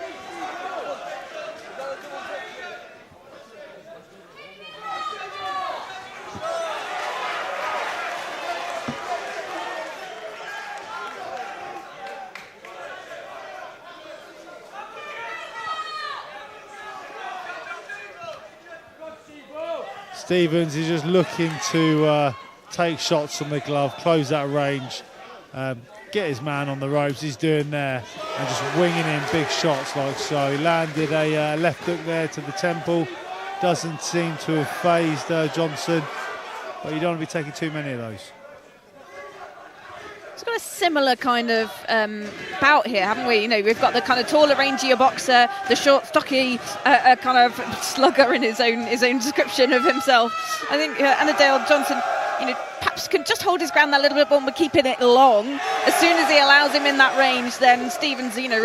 Stevens is just looking to take shots from the glove, close that range, get his man on the ropes. He's doing there, and just winging in big shots like so. He landed a left hook there to the temple. Doesn't seem to have phased Johnson, but you don't want to be taking too many of those.
It's got a similar kind of bout here, haven't we? You know, we've got the kind of taller, rangier boxer, the short, stocky, kind of slugger in his own description of himself. I think Annandale Johnson, you know, perhaps can just hold his ground that little bit more, but keeping it long. As soon as he allows him in that range, then Stevens, you know,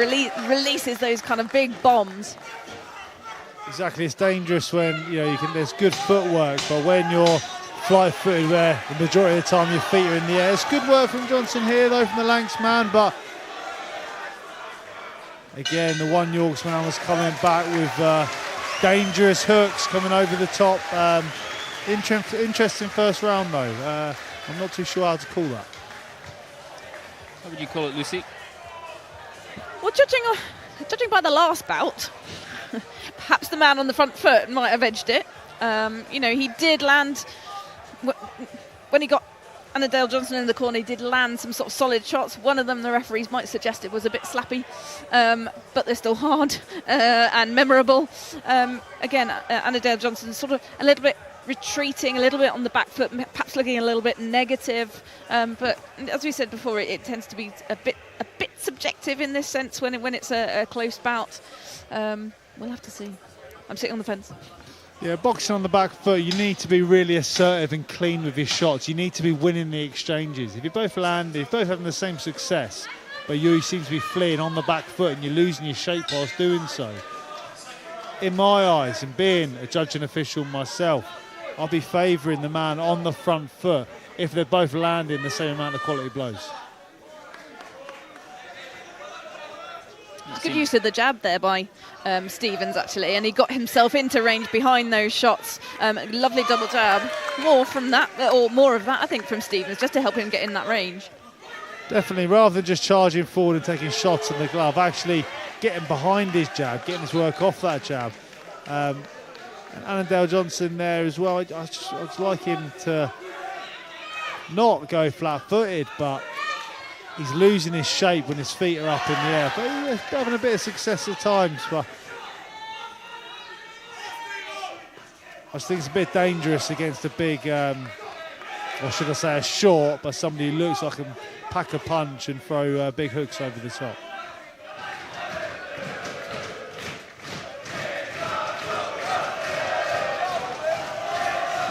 releases those kind of big bombs.
Exactly, it's dangerous when there's good footwork, but when you're flight-footed, where the majority of the time your feet are in the air. It's good work from Johnson here, though, from the Lancs man, but again, the one Yorksman was coming back with dangerous hooks coming over the top. Interesting first round, though. I'm not too sure how to call that.
How would you call it, Lucy?
Well, judging by the last bout, perhaps the man on the front foot might have edged it. You know, he did land when he got Annandale Johnson in the corner did land some sort of solid shots. One of them, the referees might suggest it was a bit slappy, but they're still hard and memorable. Again, Annandale Johnson sort of a little bit retreating, a little bit on the back foot, perhaps looking a little bit negative. But as we said before, it tends to be a bit subjective in this sense when it's a close bout. We'll have to see. I'm sitting on the fence.
Yeah, boxing on the back foot, you need to be really assertive and clean with your shots. You need to be winning the exchanges. If you both land, if you're both having the same success, but you seem to be fleeing on the back foot and you're losing your shape whilst doing so, in my eyes, and being a judging official myself, I'll be favouring the man on the front foot if they're both landing the same amount of quality blows.
Good use of the jab there by Stevens, actually, and he got himself into range behind those shots. Lovely double jab. More of that, I think, from Stevens, just to help him get in that range.
Definitely, rather than just charging forward and taking shots in the glove, actually getting behind his jab, getting his work off that jab. And Annandale Johnson there as well. I'd like him to not go flat-footed, but he's losing his shape when his feet are up in the air. But he's having a bit of success at times. But I just think it's a bit dangerous against a big, or should I say a short, but somebody who looks like can pack a punch and throw big hooks over the top.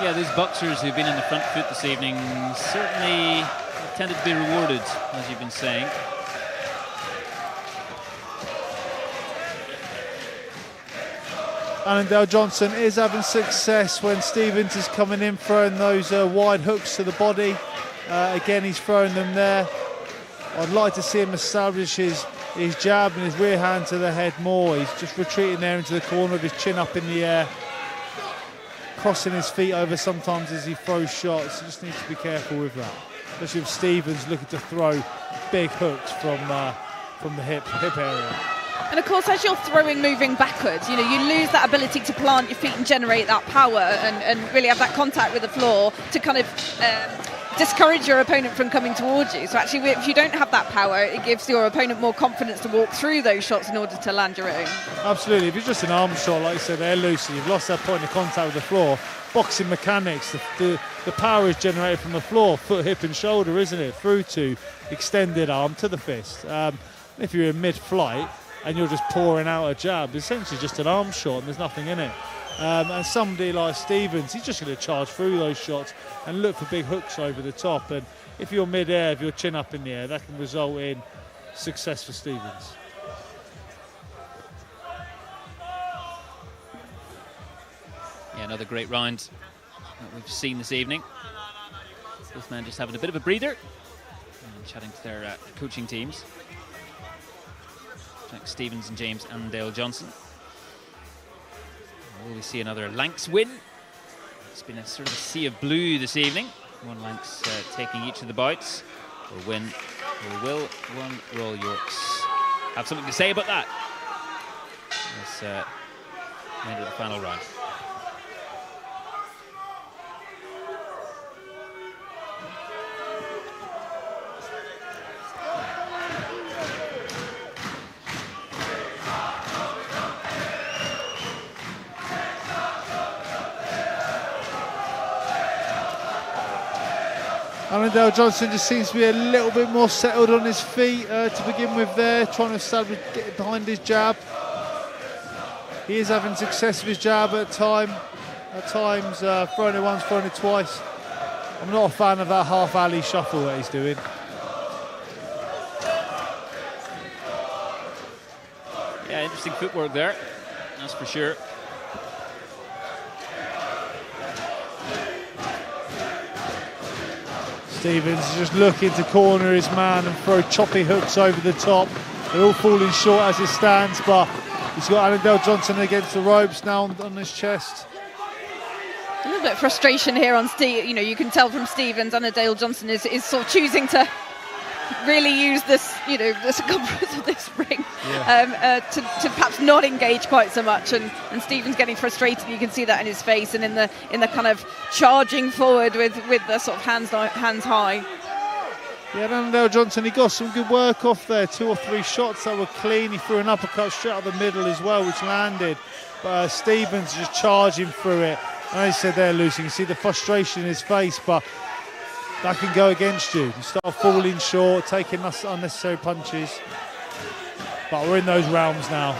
Yeah, those boxers who've been in the front foot this evening certainly tended to be rewarded, as you've been saying.
Annandale Johnson is having success when Stevens is coming in, throwing those wide hooks to the body. Again, he's throwing them there. I'd like to see him establish his jab and his rear hand to the head more. He's just retreating there into the corner with his chin up in the air, crossing his feet over sometimes as he throws shots. You just need to be careful with that, especially with Stevens looking to throw big hooks from the hip area.
And of course, as you're throwing moving backwards, you lose that ability to plant your feet and generate that power and really have that contact with the floor to kind of discourage your opponent from coming towards you. So actually, if you don't have that power, it gives your opponent more confidence to walk through those shots in order to land your own.
Absolutely. If it's just an arm shot, like you said, they're loose, you've lost that point of contact with the floor. Boxing mechanics, the power is generated from the floor, foot, hip and shoulder, isn't it? Through to extended arm to the fist. If you're in mid-flight and you're just pouring out a jab, it's essentially just an arm shot and there's nothing in it. And somebody like Stevens, he's just going to charge through those shots and look for big hooks over the top. And if you're mid-air, if your chin up in the air, that can result in success for Stevens.
Yeah, another great round that we've seen this evening. Both men just having a bit of a breather and chatting to their coaching teams. Jack Stevens and James Annandale Johnson. Will we see another Lanks win? It's been a sort of a sea of blue this evening. One Lanks taking each of the bouts. Will one Royal Yorks have something to say about that? Let's end of the final round.
Annandale Johnson just seems to be a little bit more settled on his feet to begin with there, trying to establish, get behind his jab. He is having success with his jab at times, throwing it once, throwing it twice. I'm not a fan of that half alley shuffle that he's doing.
Yeah, interesting footwork there, that's for sure.
Stevens is just looking to corner his man and throw choppy hooks over the top. They're all falling short as it stands, but he's got Annandale Johnson against the ropes now on his chest.
A little bit of frustration here on Steve. You can tell from Stevens, Annandale Johnson is sort of choosing to really use this, the circumference of this ring to perhaps not engage quite so much. And Stephen's getting frustrated. You can see that in his face and in the kind of charging forward with the sort of hands high.
Yeah, Annandale Johnson, he got some good work off there. 2 or 3 shots that were clean. He threw an uppercut straight out the middle as well, which landed. But Stevens just charging through it. And as I said there, Lucy, you can see the frustration in his face, but that can go against you. You start falling short, taking unnecessary punches. But we're in those realms now.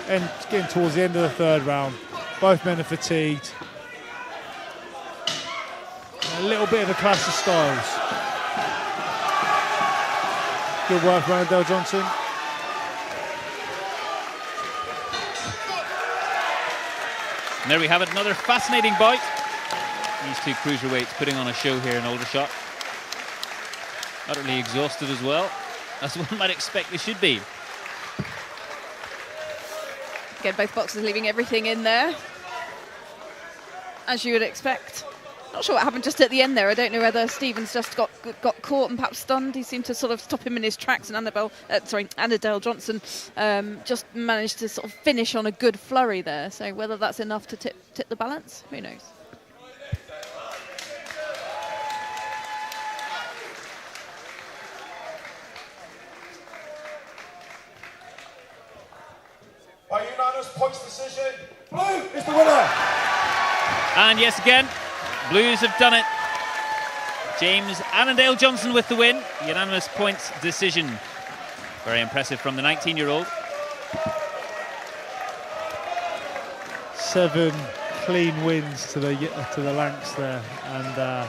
And getting towards the end of the 3rd round. Both men are fatigued. A little bit of a clash of styles. Good work, Annandale Johnson.
And there we have it, another fascinating bout. These 2 cruiserweights putting on a show here in Aldershot. Utterly exhausted as well, as one might expect they should be.
Again, both boxers leaving everything in there, as you would expect. Not sure what happened just at the end there. I don't know whether Stevens just got caught and perhaps stunned. He seemed to sort of stop him in his tracks, and Annandale Johnson just managed to sort of finish on a good flurry there. So whether that's enough to tip the balance, who knows?
By unanimous points decision, Blue is the winner.
And yes, again, Blues have done it. James Annandale Johnson with the win. Unanimous points decision. Very impressive from the 19-year-old.
7 clean wins to the Lanks there, and that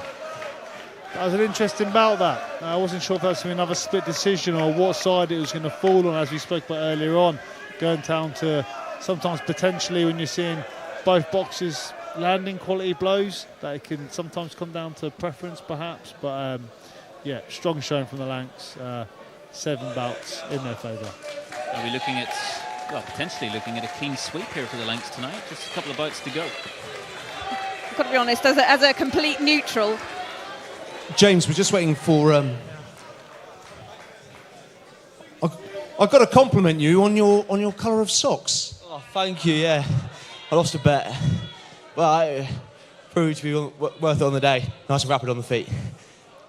was an interesting bout. That I wasn't sure if that was going to be another split decision or what side it was going to fall on, as we spoke about earlier on. Going down to sometimes potentially when you're seeing both boxers landing quality blows, that it can sometimes come down to preference perhaps, but yeah, strong showing from the Lanks. 7 bouts in their favour.
Are we looking at, well, potentially looking at a clean sweep here for the Lanks tonight? Just a couple of bouts to go.
I've got to be honest, as a complete neutral.
James, we're just waiting for... I've got to compliment you on your colour of socks.
Oh, thank you, yeah. I lost a bet. Well, it proved to be worth it on the day. Nice and rapid on the feet.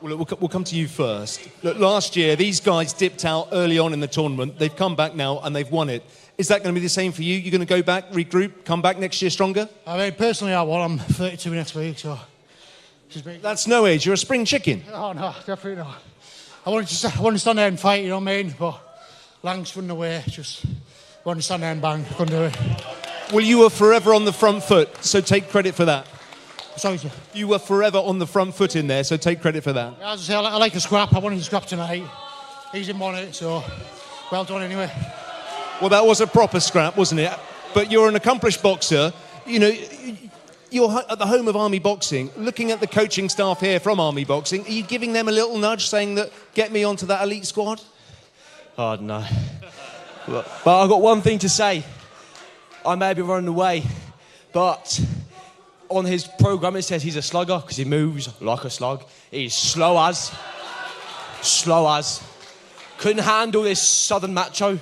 Well, look, we'll come to you first. Look, last year, these guys dipped out early on in the tournament. They've come back now and they've won it. Is that going to be the same for you? You're going to go back, regroup, come back next year stronger?
I mean, personally, I will. I'm 32 next week, so...
That's no age. You're a spring chicken.
Oh, no, definitely not. I wanted to stand there and fight, you know what I mean? But Lang's running away. Just wanted to stand there and bang. Couldn't do it.
Well, you were forever on the front foot, so take credit for that.
Sorry, sir.
You were forever on the front foot in there, so take credit for that.
As I say, I like a scrap. I wanted to scrap tonight. He's in on it, so well done anyway.
Well, that was a proper scrap, wasn't it? But you're an accomplished boxer. You know, you're at the home of Army Boxing. Looking at the coaching staff here from Army Boxing, are you giving them a little nudge saying that, get me onto that elite squad?
Oh, no. But I've got one thing to say. I may be running away, but on his programme it says he's a slugger because he moves like a slug. He's slow as. Couldn't handle this southern macho.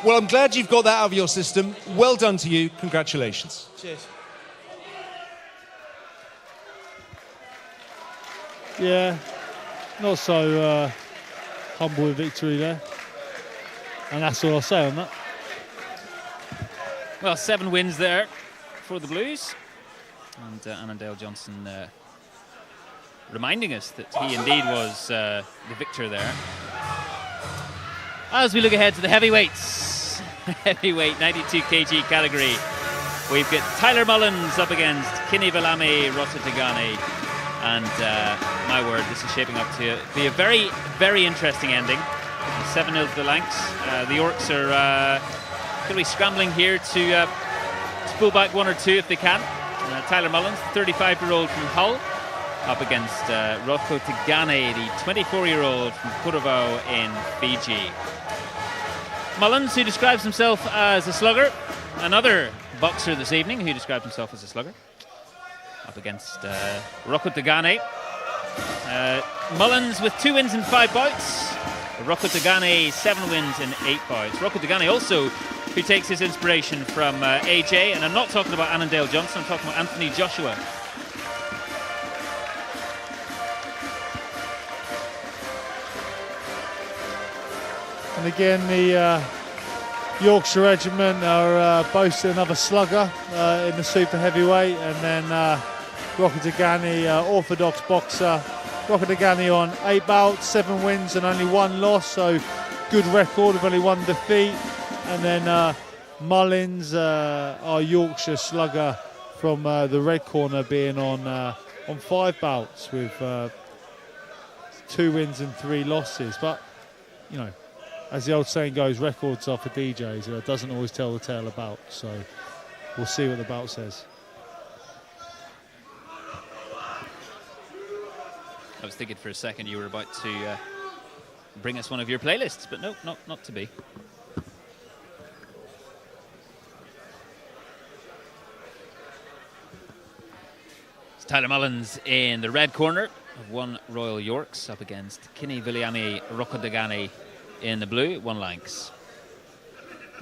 Well, I'm glad you've got that out of your system. Well done to you. Congratulations.
Cheers.
Yeah, not so humble with victory there. And that's all I'll say on that.
Well, 7 wins there for the Blues. And Annandale Johnson reminding us that he indeed was the victor there. As we look ahead to the heavyweights, heavyweight 92 kg category, we've got Tyler Mullins up against Kini Valami Rototagane. And my word, this is shaping up to be a very, very interesting ending. 7-0 to the Lanks. The Orcs are going to be scrambling here to pull back 1 or 2 if they can. Tyler Mullins, the 35-year-old from Hull, up against Rocco Tigane, the 24-year-old from Puravao in Fiji. Mullins, who describes himself as a slugger, another boxer this evening who describes himself as a slugger, up against Rocco Tigane, Mullins with 2 wins in 5 bouts. Rocco Degani 7 wins in 8 bouts. Rocco Degani also, who takes his inspiration from AJ, and I'm not talking about Annandale Johnson, I'm talking about Anthony Joshua.
And again, the Yorkshire Regiment are boasting another slugger in the super heavyweight, and then Rocco Degani, orthodox boxer. Rocco Degani on 8 bouts, 7 wins and only 1 loss, so good record with only 1 defeat. And then Mullins, our Yorkshire slugger from the red corner, being on 5 bouts with 2 wins and 3 losses. But, you know, as the old saying goes, records are for DJs. It doesn't always tell the tale about. So we'll see what the bout says.
I was thinking for a second you were about to bring us one of your playlists, but no, not to be. It's Tyler Mullins in the red corner of 1 Royal Yorks up against Kini Viliami Rocco Degani in the blue, 1 Lancs.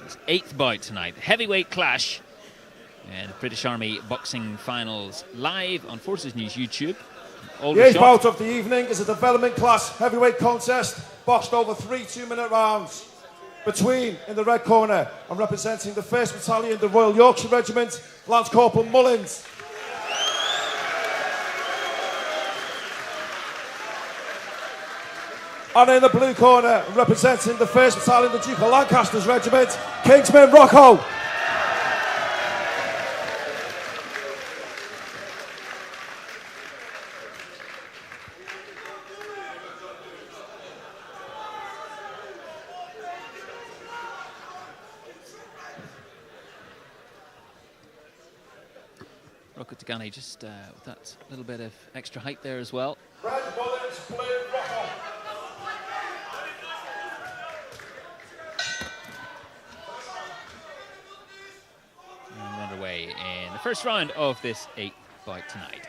It's 8th bout tonight, heavyweight clash. And the British Army boxing finals live on Forces News YouTube.
The 8th bout of the evening is a development class heavyweight contest boxed over 3 2-minute rounds between, in the red corner and representing the 1st Battalion, the Royal Yorkshire Regiment, Lance Corporal Mullins. And in the blue corner, representing the 1st Battalion, the Duke of Lancaster's Regiment, Kingsman Rocco.
Rocco Degani just with that little bit of extra height there as well.
Red Mullins, blue Rocco.
And we're underway in the first round of this 8th bout tonight.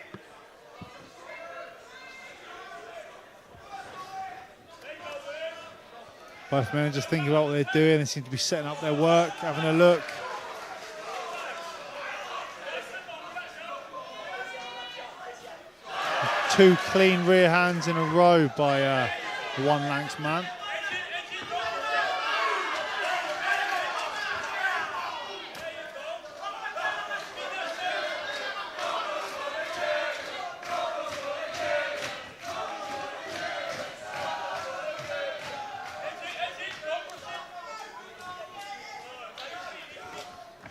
Both men just thinking about what they're doing. They seem to be setting up their work, having a look. Two clean rear hands in a row by the 1 Lancs man.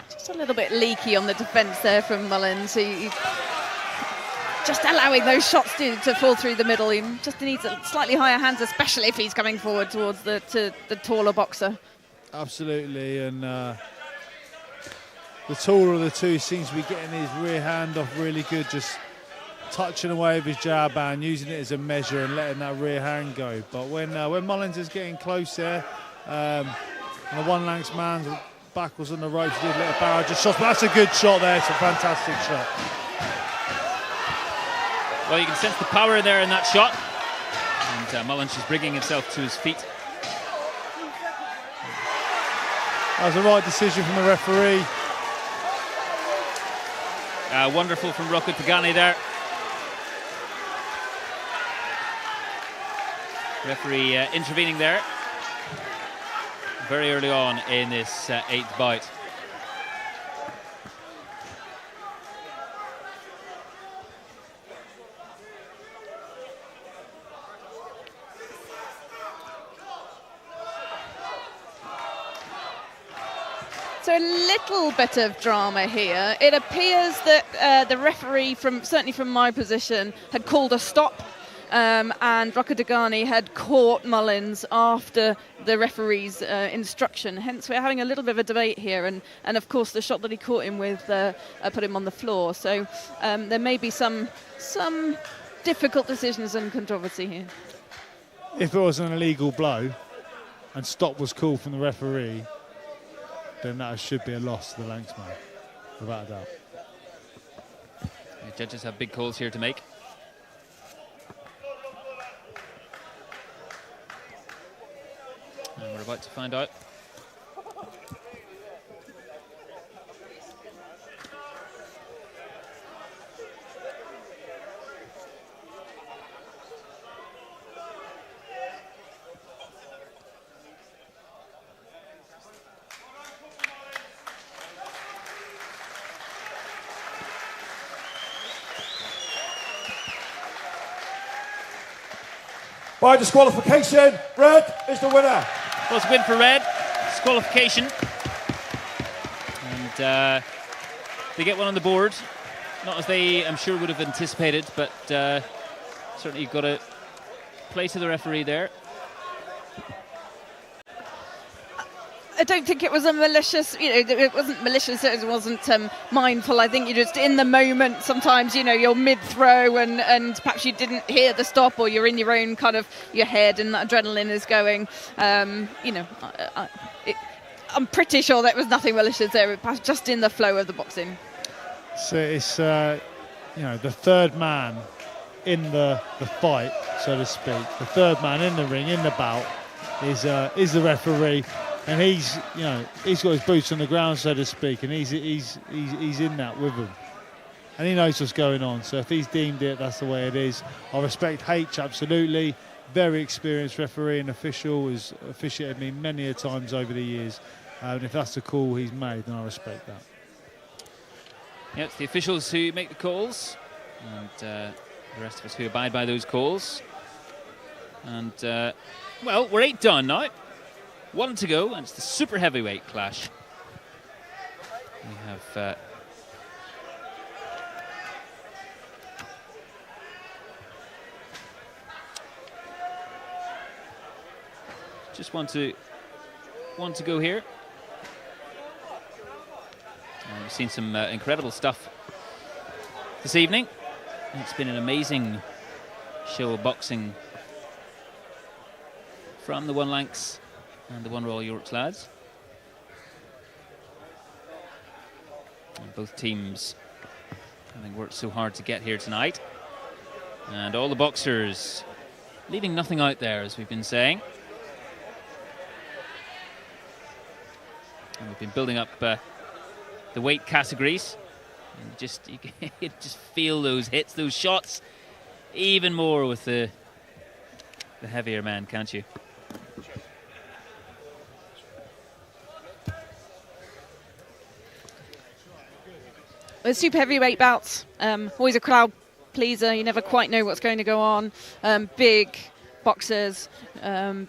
Just a little bit leaky on the defence there from Mullins. He just allowing those shots to fall through the middle. He just needs slightly higher hands, especially if he's coming forward towards the taller boxer.
Absolutely, and the taller of the two seems to be getting his rear hand off really good, just touching away with his jab hand, using it as a measure and letting that rear hand go. But when Mullins is getting close there, and the 1 Lancs man's back was on the ropes, did a little barrage of shots, but that's a good shot there. It's a fantastic shot.
Well, you can sense the power there in that shot. And Mullins just bringing himself to his feet.
That was the right decision from the referee.
Wonderful from Rocco Degani there. Referee intervening there very early on in this 8th bout.
So a little bit of drama here. It appears that the referee, certainly from my position, had called a stop, and Rocco Degani had caught Mullins after the referee's instruction. Hence, we're having a little bit of a debate here, and of course the shot that he caught him with put him on the floor. So there may be some difficult decisions and controversy here.
If it was an illegal blow and stop was called from the referee, then that should be a loss to the Lancs man, without a doubt.
The judges have big calls here to make. And we're about to find out.
By disqualification, Red is the winner.
Well, it's a win for Red. Disqualification. And they get one on the board. Not as they, I'm sure, would have anticipated, but certainly you've got to play to the referee there.
I don't think it was a malicious, it wasn't malicious, it wasn't mindful. I think you're just in the moment. Sometimes, you're mid-throw and perhaps you didn't hear the stop, or you're in your own kind of your head and that adrenaline is going. I'm pretty sure there was nothing malicious there. It was just in the flow of the boxing.
So it's, the third man in the fight, so to speak. The third man in the ring, in the bout, is the referee. And he's got his boots on the ground, so to speak, and he's in that with him, and he knows what's going on. So if he's deemed it, that's the way it is. I respect H absolutely. Very experienced referee and official, has officiated me many a times over the years, and if that's the call he's made, then I respect that.
Yeah, it's the officials who make the calls, and the rest of us who abide by those calls. And well, we're 8 done now. 1 to go, and it's the super heavyweight clash. We have just one to go here. And we've seen some incredible stuff this evening. It's been an amazing show of boxing from the One Lancs and the One Royal Yorks lads. And both teams having worked so hard to get here tonight. And all the boxers leaving nothing out there, as we've been saying. And we've been building up the weight categories. And you can just feel those hits, those shots, even more with the heavier man, can't you?
The super heavyweight bouts, always a crowd pleaser. You never quite know what's going to go on. Big boxers,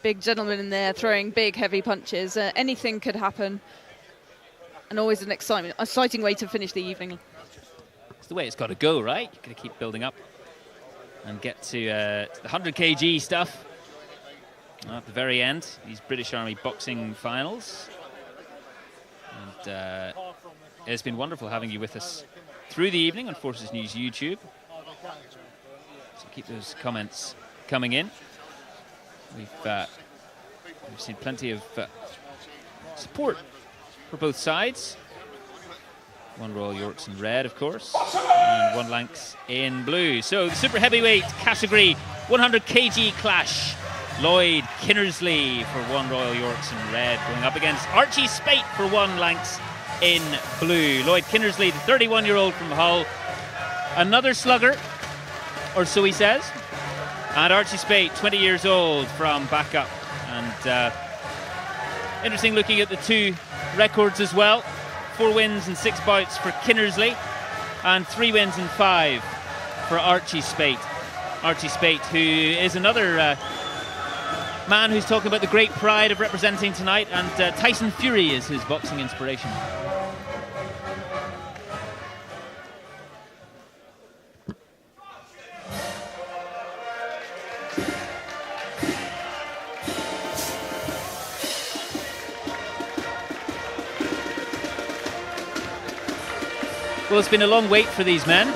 big gentlemen in there throwing big heavy punches. Anything could happen, and always an exciting way to finish the evening.
It's the way it's got to go, right? You've got to keep building up and get to the 100 kg stuff at the very end. These British Army boxing finals. And it's been wonderful having you with us through the evening on Forces News YouTube. So keep those comments coming in. We've seen plenty of support for both sides. One Royal Yorks in red, of course, and One Lancs in blue. So the super heavyweight category, 100 kg clash. Lloyd Kinnersley for One Royal Yorks in red, going up against Archie Spate for One Lancs in blue. Lloyd Kinnersley, the 31-year-old from Hull, another slugger, or so he says. And Archie Spate, 20 years old from back up. And interesting looking at the two records as well. 4 wins and 6 bouts for Kinnersley, and 3 wins and 5 for Archie Spate. Archie Spate, who is another man who's talking about the great pride of representing tonight, and Tyson Fury is his boxing inspiration. Well, it's been a long wait for these men.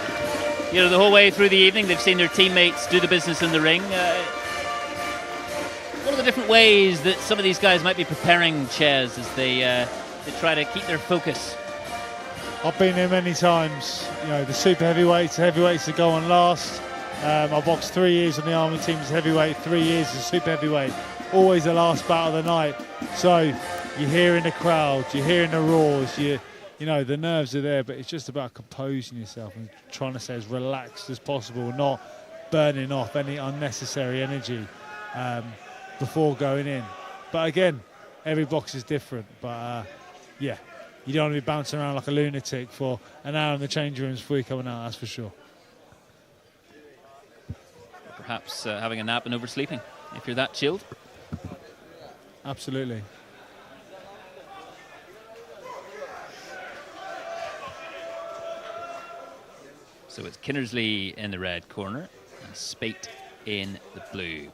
You know, the whole way through the evening, they've seen their teammates do the business in the ring. What are the different ways that some of these guys might be preparing, Ches, as they try to keep their focus?
I've been there many times. You know, the super heavyweights, the heavyweights that go on last. I boxed 3 years on the Army team as heavyweight, 3 years as super heavyweight. always the last bout of the night. So you're hearing the crowd, you're hearing the roars, you know, the nerves are there, but it's just about composing yourself and trying to stay as relaxed as possible, not burning off any unnecessary energy before going in. But again, every box is different. But yeah, you don't want to be bouncing around like a lunatic for an hour in the change rooms before you're coming out, that's for sure.
Perhaps having a nap and oversleeping, if you're that chilled.
Absolutely.
So it's Kinnersley in the red corner and Spate in the blue.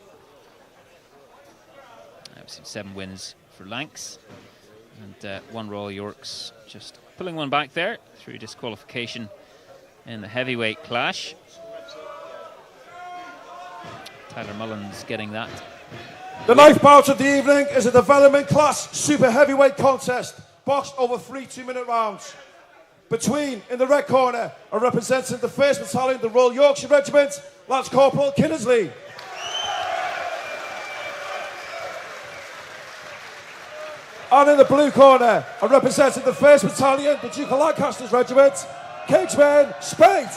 Obviously 7 wins for Lanks, and 1 Royal Yorks, just pulling one back there through disqualification in the heavyweight clash. Tyler Mullins getting that.
The ninth bout of the evening is a development class super heavyweight contest, boxed over 3 2-minute rounds. Between, in the red corner, and representing the 1st Battalion, the Royal Yorkshire Regiment, Lance Corporal Kinnersley. And in the blue corner, and representing the 1st Battalion, the Duke of Lancaster's Regiment, Cageman Spate.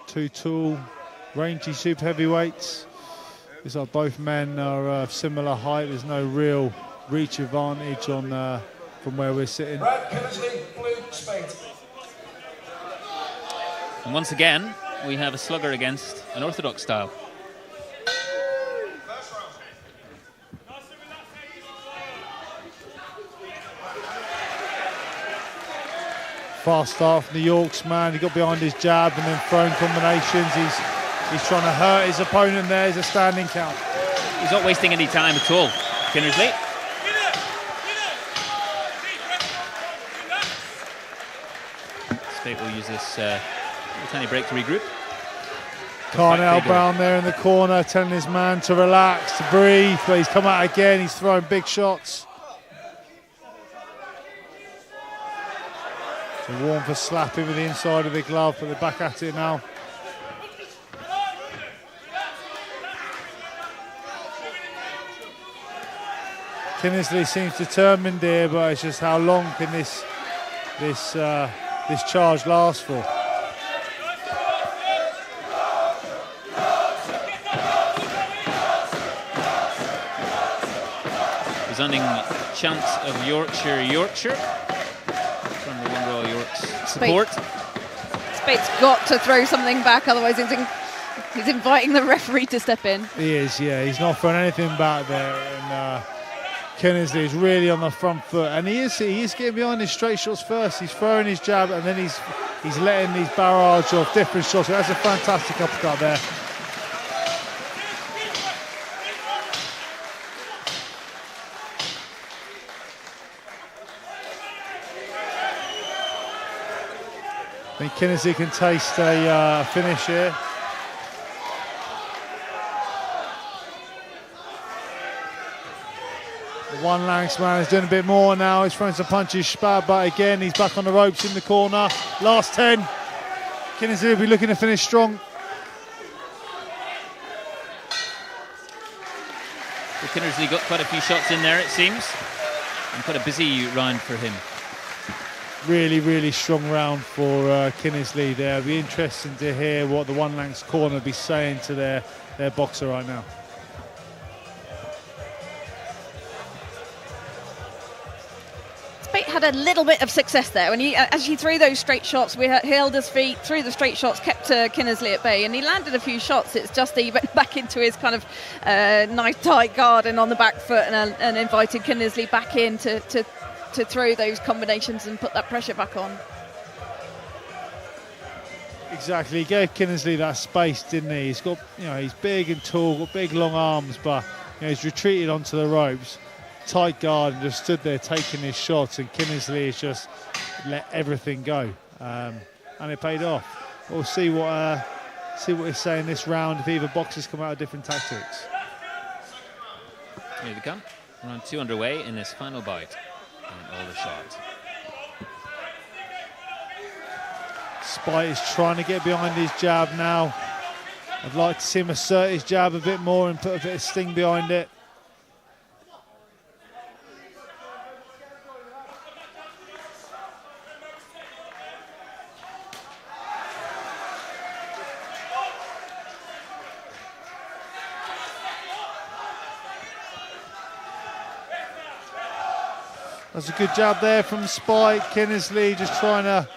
Two tall, rangy super heavyweights. It's like both men are of similar height. There's no real reach advantage on from where we're sitting.
Red Kinnersley, blue Spate.
And once again, we have a slugger against an orthodox style.
Fast start from the Yorks man. He got behind his jab and then throwing combinations. He's trying to hurt his opponent there. It's a standing count.
He's not wasting any time at all, Kinnersley. Spate will use this tiny break to regroup.
Carnell Brown there in the corner telling his man to relax, to breathe, but he's come out again. He's throwing big shots. So Warren for slapping with the inside of the glove, but they're back at it now. Kinnersley seems determined here, but it's just how long can this charge last for?
Resounding chants of Yorkshire, Yorkshire from the 1 Royal Yorks support.
Spate's got to throw something back, otherwise he's inviting the referee to step in.
He is, yeah. He's not throwing anything back there, and Kinnersley is really on the front foot, and he is getting behind his straight shots first. He's throwing his jab, and then he's letting these barrage of different shots. That's a fantastic uppercut there. I think Kinnersley can taste a finish here. The one Lanks man is doing a bit more now. He's throwing some punches, but again, he's back on the ropes in the corner. Last 10. Kinnersley will be looking to finish strong.
So Kinnersley got quite a few shots in there, it seems. And quite a busy round for him.
Really, really strong round for Kinnersley there. It'll be interesting to hear what the one Lanks corner will be saying to their boxer right now.
Spate had a little bit of success there when he actually threw those straight shots. He held his feet, threw the straight shots, kept Kinnersley at bay, and he landed a few shots. It's just that he went back into his kind of nice tight guard and on the back foot and invited Kinnersley back in to throw those combinations and put that pressure back on.
Exactly, he gave Kinnersley that space, didn't he? He's got, he's big and tall, got big long arms, but he's retreated onto the ropes, tight guard, and just stood there taking his shots. And Kinnersley has just let everything go, and it paid off. We'll see what he's saying this round if either boxers come out with different tactics.
Here they come. Round 2 underway in this final bout. And all the shots.
Spite is trying to get behind his jab now. I'd like to see him assert his jab a bit more and put a bit of sting behind it. That's a good jab there from Spike. Kinnersley just trying to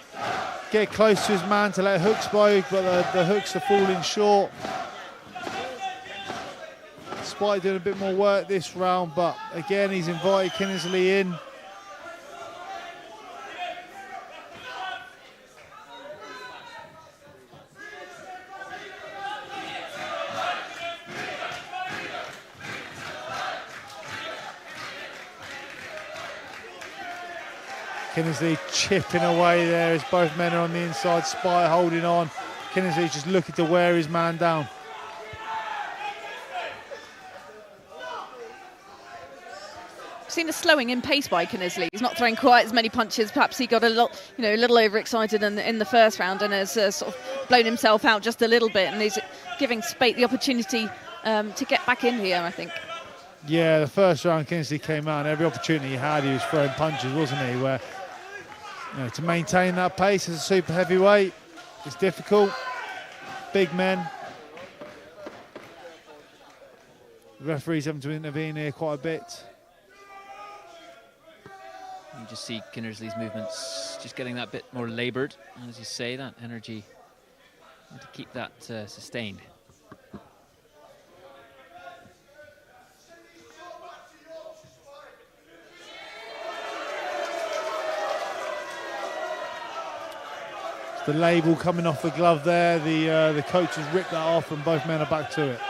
get close to his man to let hooks go, but the hooks are falling short. Spike doing a bit more work this round, but again, he's invited Kinnersley in. Kinnersley chipping away there as both men are on the inside. Spy holding on. Kinnersley just looking to wear his man down.
Seen a slowing in pace by Kinnersley. He's not throwing quite as many punches. Perhaps he got a little overexcited in the first round and has sort of blown himself out just a little bit. And he's giving Spate the opportunity to get back in here, I think.
Yeah, the first round Kinnersley came out and every opportunity he had, he was throwing punches, wasn't he? Where to maintain that pace as a super heavyweight is difficult. Big men. The referees having to intervene here quite a bit.
You just see Kinnersley's movements just getting that bit more laboured, and as you say, that energy to keep that sustained.
The label coming off the glove there. The coach has ripped that off, and both men are back to it.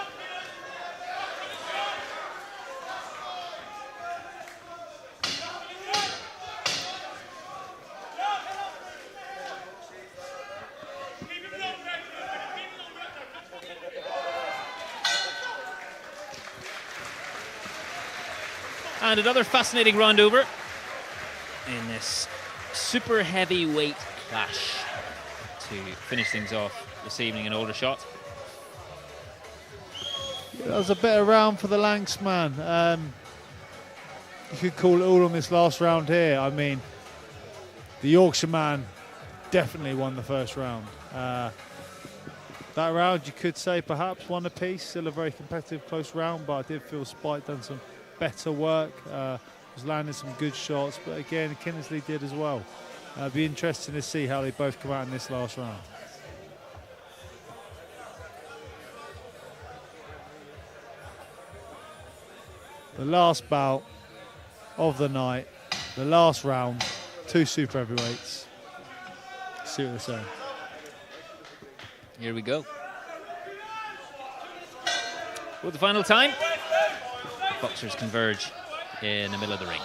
And another fascinating round over in this super heavyweight clash to finish things off this evening in Aldershot.
That was a better round for the Lancs man. You could call it all on this last round here. I mean, the Yorkshire man definitely won the first round. That round you could say perhaps one apiece, still a very competitive close round, but I did feel Spike done some better work, was landing some good shots, but again Kinnersley did as well. It'll be interesting to see how they both come out in this last round. The last bout of the night, the last round, two super heavyweights. See what they're saying.
Here we go. With the final time, the boxers converge in the middle of the ring.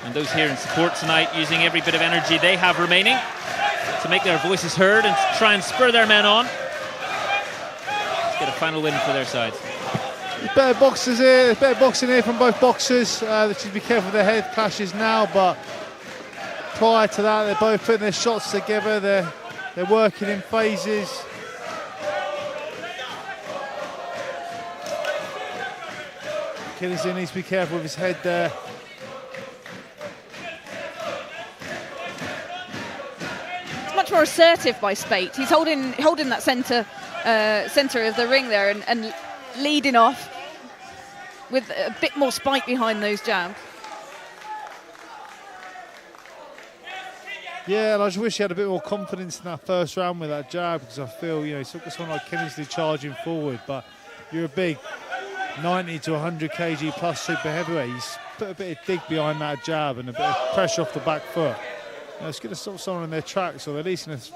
And those here in support tonight using every bit of energy they have remaining to make their voices heard and to try and spur their men on. Let's get a final win for their side.
There's better boxers here. There's better boxing here from both boxers. They should be careful with their head clashes now, but prior to that, they're both putting their shots together. They're working in phases. Kinnersley needs to be careful with his head there.
Much more assertive by Spate. He's holding that centre of the ring there and leading off with a bit more spike behind those jabs.
Yeah, and I just wish he had a bit more confidence in that first round with that jab, because I feel, he's got someone like Kinnersley charging forward, but you're a big 90 to 100 kg plus super heavyweight. He's put a bit of dig behind that jab and a bit of pressure off the back foot. It's going to stop someone in their tracks, or at least it's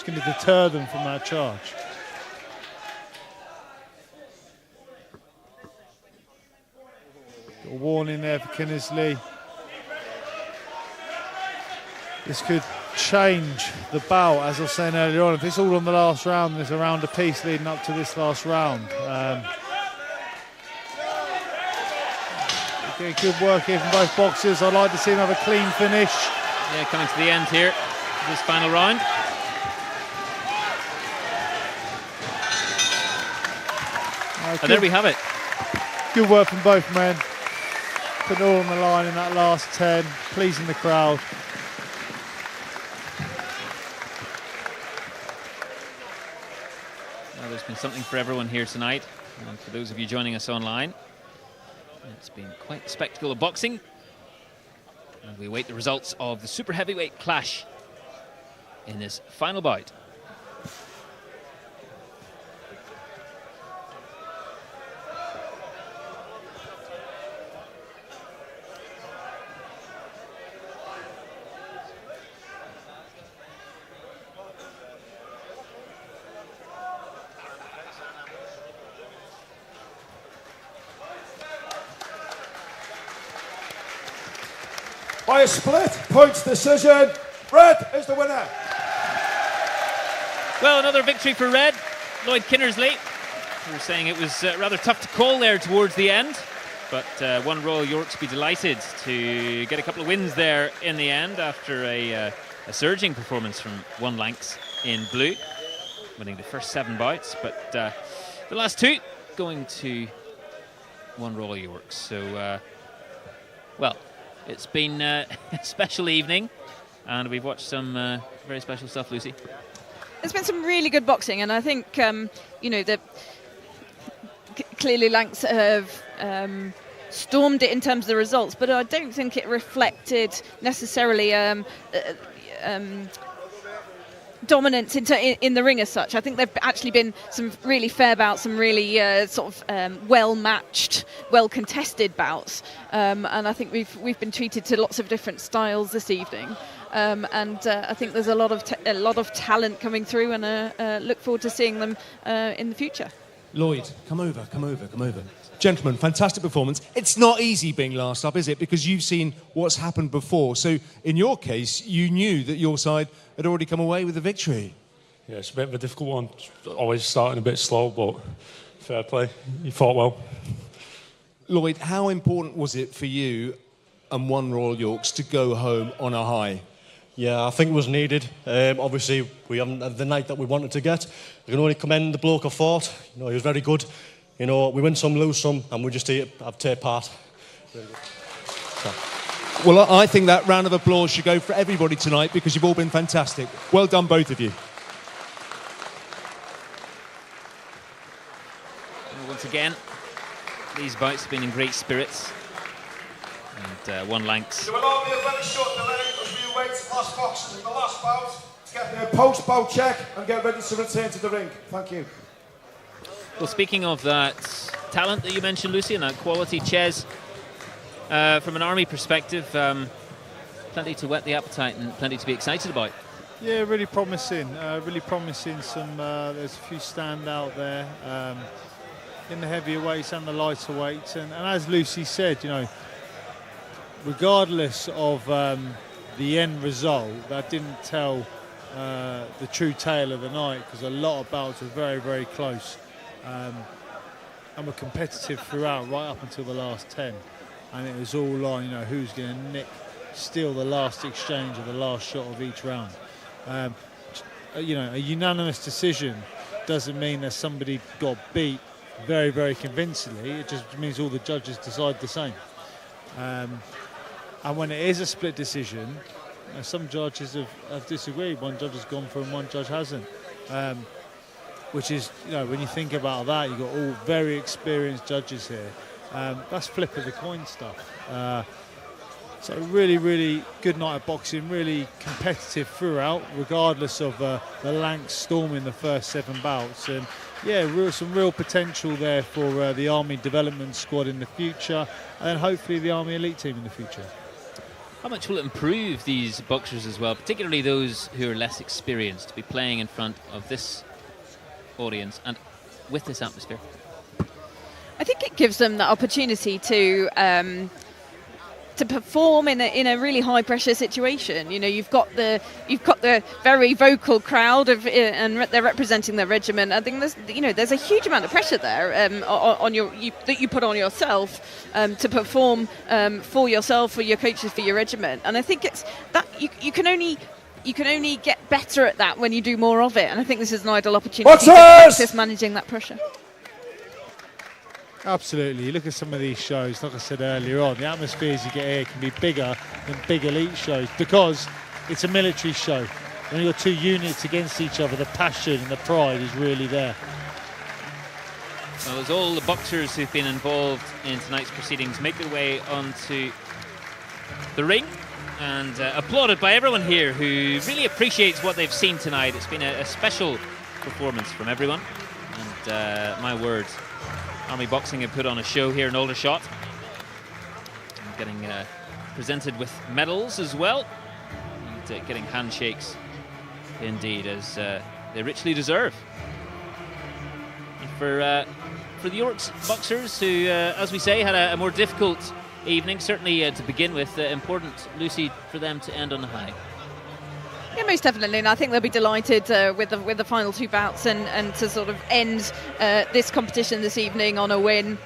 going to deter them from that charge. Got a warning there for Kinnersley. this could change the bout, as I was saying earlier on. If it's all on the last round, there's a round apiece leading up to this last round. Good work here from both boxers. I'd like to see them have a clean finish.
Yeah, coming to the end here, this final round. And there we have it.
Good work from both men. Putting it all on the line in that last 10, pleasing the crowd.
Well, there's been something for everyone here tonight. And for those of you joining us online, it's been quite a spectacle of boxing. And we await the results of the super heavyweight clash in this final bout.
By a split points decision, Red is the winner.
Well, another victory for Red. Lloyd Kinnersley. We were saying it was rather tough to call there towards the end, but One Royal Yorks be delighted to get a couple of wins there in the end after a surging performance from One Lanks in blue, winning the first 7 bouts, but the last 2 going to One Royal Yorks. So, well, it's been a special evening, and we've watched some very special stuff, Lucy.
There's been some really good boxing, and I think, clearly Lanks have stormed it in terms of the results, but I don't think it reflected necessarily dominance in the ring as such. I think there've actually been some really fair bouts, some really well-matched, well-contested bouts, and I think we've been treated to lots of different styles this evening, and I think there's a lot of talent coming through, and look forward to seeing them in the future.
Lloyd, come over. Gentlemen, fantastic performance. It's not easy being last up, is it? Because you've seen what's happened before. So in your case, you knew that your side had already come away with the victory.
Yeah, it's a bit of a difficult one. Always starting a bit slow, but fair play. You fought well.
Lloyd, how important was it for you and One Royal Yorks to go home on a high?
Yeah, I think it was needed. Obviously, we haven't had the night that we wanted to get. I can only commend the bloke who fought. He was very good. We win some, lose some, and we just have take part. Very good. So.
Well, I think that round of applause should go for everybody tonight, because you've all been fantastic. Well done, both of you.
Well, once again, these bouts have been in great spirits. And One Lanks.
There will all be a very short delay as we await last boxers in the last bout to get their post-bout check and get ready to return to the ring. Thank you.
Well, speaking of that talent that you mentioned, Lucy, and that quality, Ches, from an Army perspective, plenty to whet the appetite and plenty to be excited about.
Yeah, really promising. Some there's a few standout there in the heavier weights and the lighter weights, and as Lucy said, regardless of the end result, that didn't tell the true tale of the night, because a lot of bouts were very, very close. And were competitive throughout, right up until the last 10, and it was all on who's going to steal the last exchange or the last shot of each round. A unanimous decision doesn't mean that somebody got beat very, very convincingly. It just means all the judges decide the same. And when it is a split decision, some judges have disagreed. One judge has gone for and one judge hasn't. Which is, when you think about that, you've got all very experienced judges here. That's flip of the coin stuff. So really, really good night of boxing, really competitive throughout, regardless of the Lanks storming the first 7 bouts. And yeah, some real potential there for the Army development squad in the future, and then hopefully the Army elite team in the future.
How much will it improve these boxers as well, particularly those who are less experienced, to be playing in front of this audience and with this atmosphere?
I think it gives them the opportunity to to perform in a really high pressure situation. You know, you've got the very vocal crowd and they're representing their regiment. I think there's a huge amount of pressure there that you put on yourself to perform for yourself, for your coaches, for your regiment. And I think it's that you can only get better at that when you do more of it. And I think this is an ideal opportunity to practice managing that pressure.
Absolutely. You look at some of these shows, like I said earlier on, the atmospheres you get here can be bigger than big elite shows because it's a military show. When you've got two units against each other, the passion and the pride is really there.
Well, as all the boxers who've been involved in tonight's proceedings make their way onto the ring, and applauded by everyone here who really appreciates what they've seen tonight. It's been a special performance from everyone, and my word, Army Boxing have put on a show here in Aldershot. And getting presented with medals as well, and getting handshakes indeed, as they richly deserve. And for the York's boxers, who, as we say, had a more difficult evening, certainly to begin with, important, Lucy, for them to end on a high.
Yeah, most definitely, and I think they'll be delighted with the final two bouts and to sort of end this competition this evening on a win.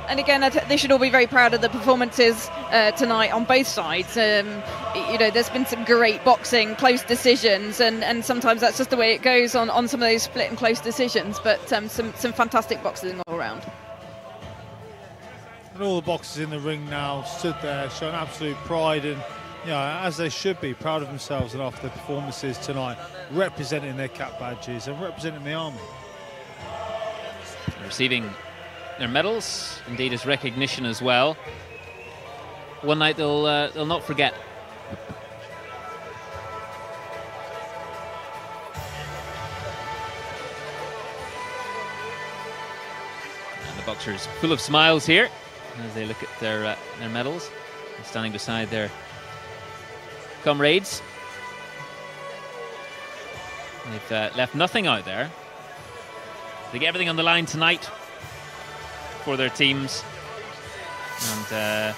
And again, they should all be very proud of the performances tonight on both sides. You know, there's been some great boxing, close decisions, and sometimes that's just the way it goes on some of those split and close decisions. But some fantastic boxing all around.
And all the boxers in the ring now stood there showing absolute pride and, you know, as they should be, proud of themselves and after their performances tonight, representing their cap badges and representing the Army.
Receiving their medals, indeed as recognition as well. One night they'll not forget. And the boxers full of smiles here as they look at their medals, and standing beside their comrades. They've left nothing out there. They get everything on the line tonight for their teams, and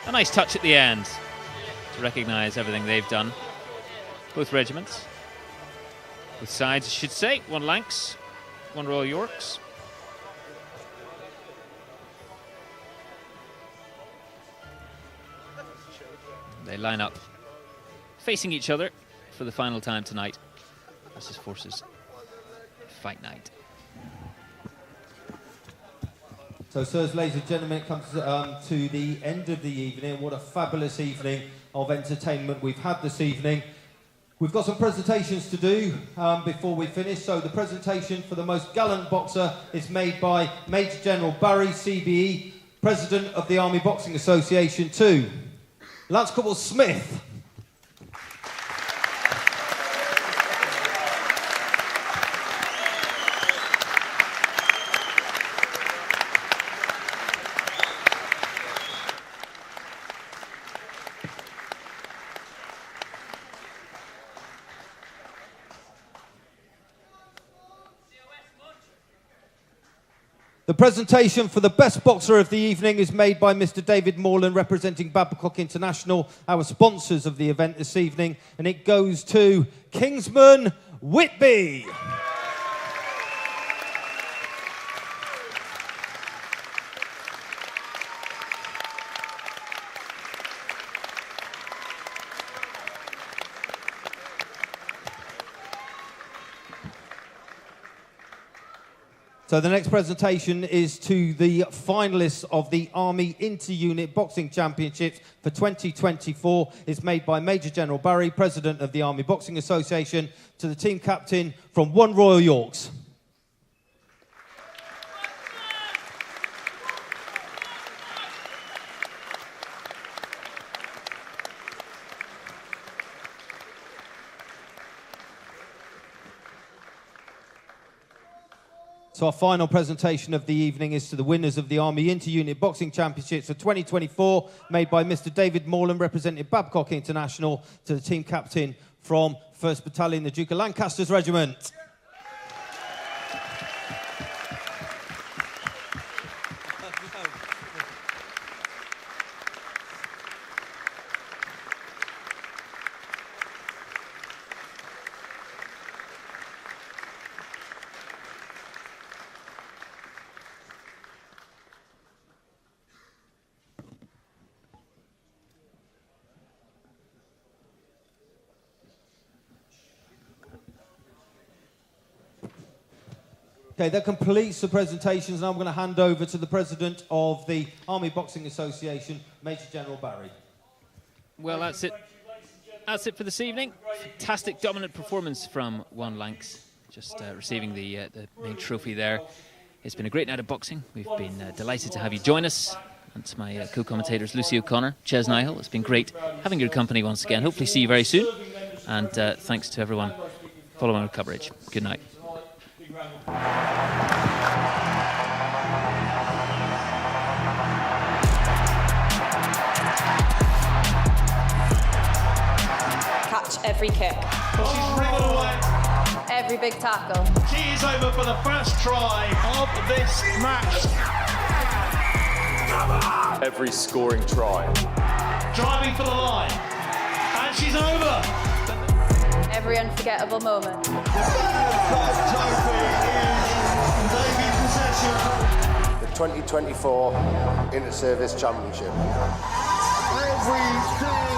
a nice touch at the end to recognise everything they've done. Both regiments, both sides, I should say. One Lancs, one Royal Yorks. They line up facing each other for the final time tonight. This is Forces Fight Night.
So, sirs, ladies and gentlemen, it comes to the end of the evening. What a fabulous evening of entertainment we've had this evening. We've got some presentations to do before we finish. So the presentation for the most gallant boxer is made by Major General Barry, CBE, President of the Army Boxing Association, to Lance Corporal Smith. The presentation for the best boxer of the evening is made by Mr. David Morland, representing Babcock International, our sponsors of the event this evening, and it goes to Kingsman Whitby. So the next presentation is to the finalists of the Army Inter-Unit Boxing Championships for 2024. It's made by Major General Barry, President of the Army Boxing Association, to the team captain from 1 Royal Yorks. So our final presentation of the evening is to the winners of the Army Inter-Unit Boxing Championships for 2024, made by Mr. David Morland, representing Babcock International, to the team captain from 1st Battalion, the Duke of Lancaster's Regiment. Okay, that completes the presentations, and I'm going to hand over to the president of the Army Boxing Association, Major General Barry.
Well, that's it. That's it for this evening. Fantastic dominant performance from Juan Lanks, just receiving the main trophy there. It's been a great night of boxing. We've been delighted to have you join us. And to my co-commentators, Lucy O'Connor, Ches Nigel. It's been great having your company once again. Hopefully see you very soon. And thanks to everyone following our coverage. Good night.
Catch every kick.
She's wriggled away.
Every big tackle.
She is over for the first try of this match.
Every scoring try.
Driving for the line. And she's over.
Every unforgettable moment.
The 2024 Inter-Service Championship.
Everything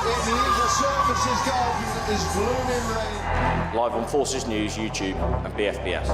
in the Inter-Services Garden is blooming red.
Live on Forces News, YouTube and BFBS.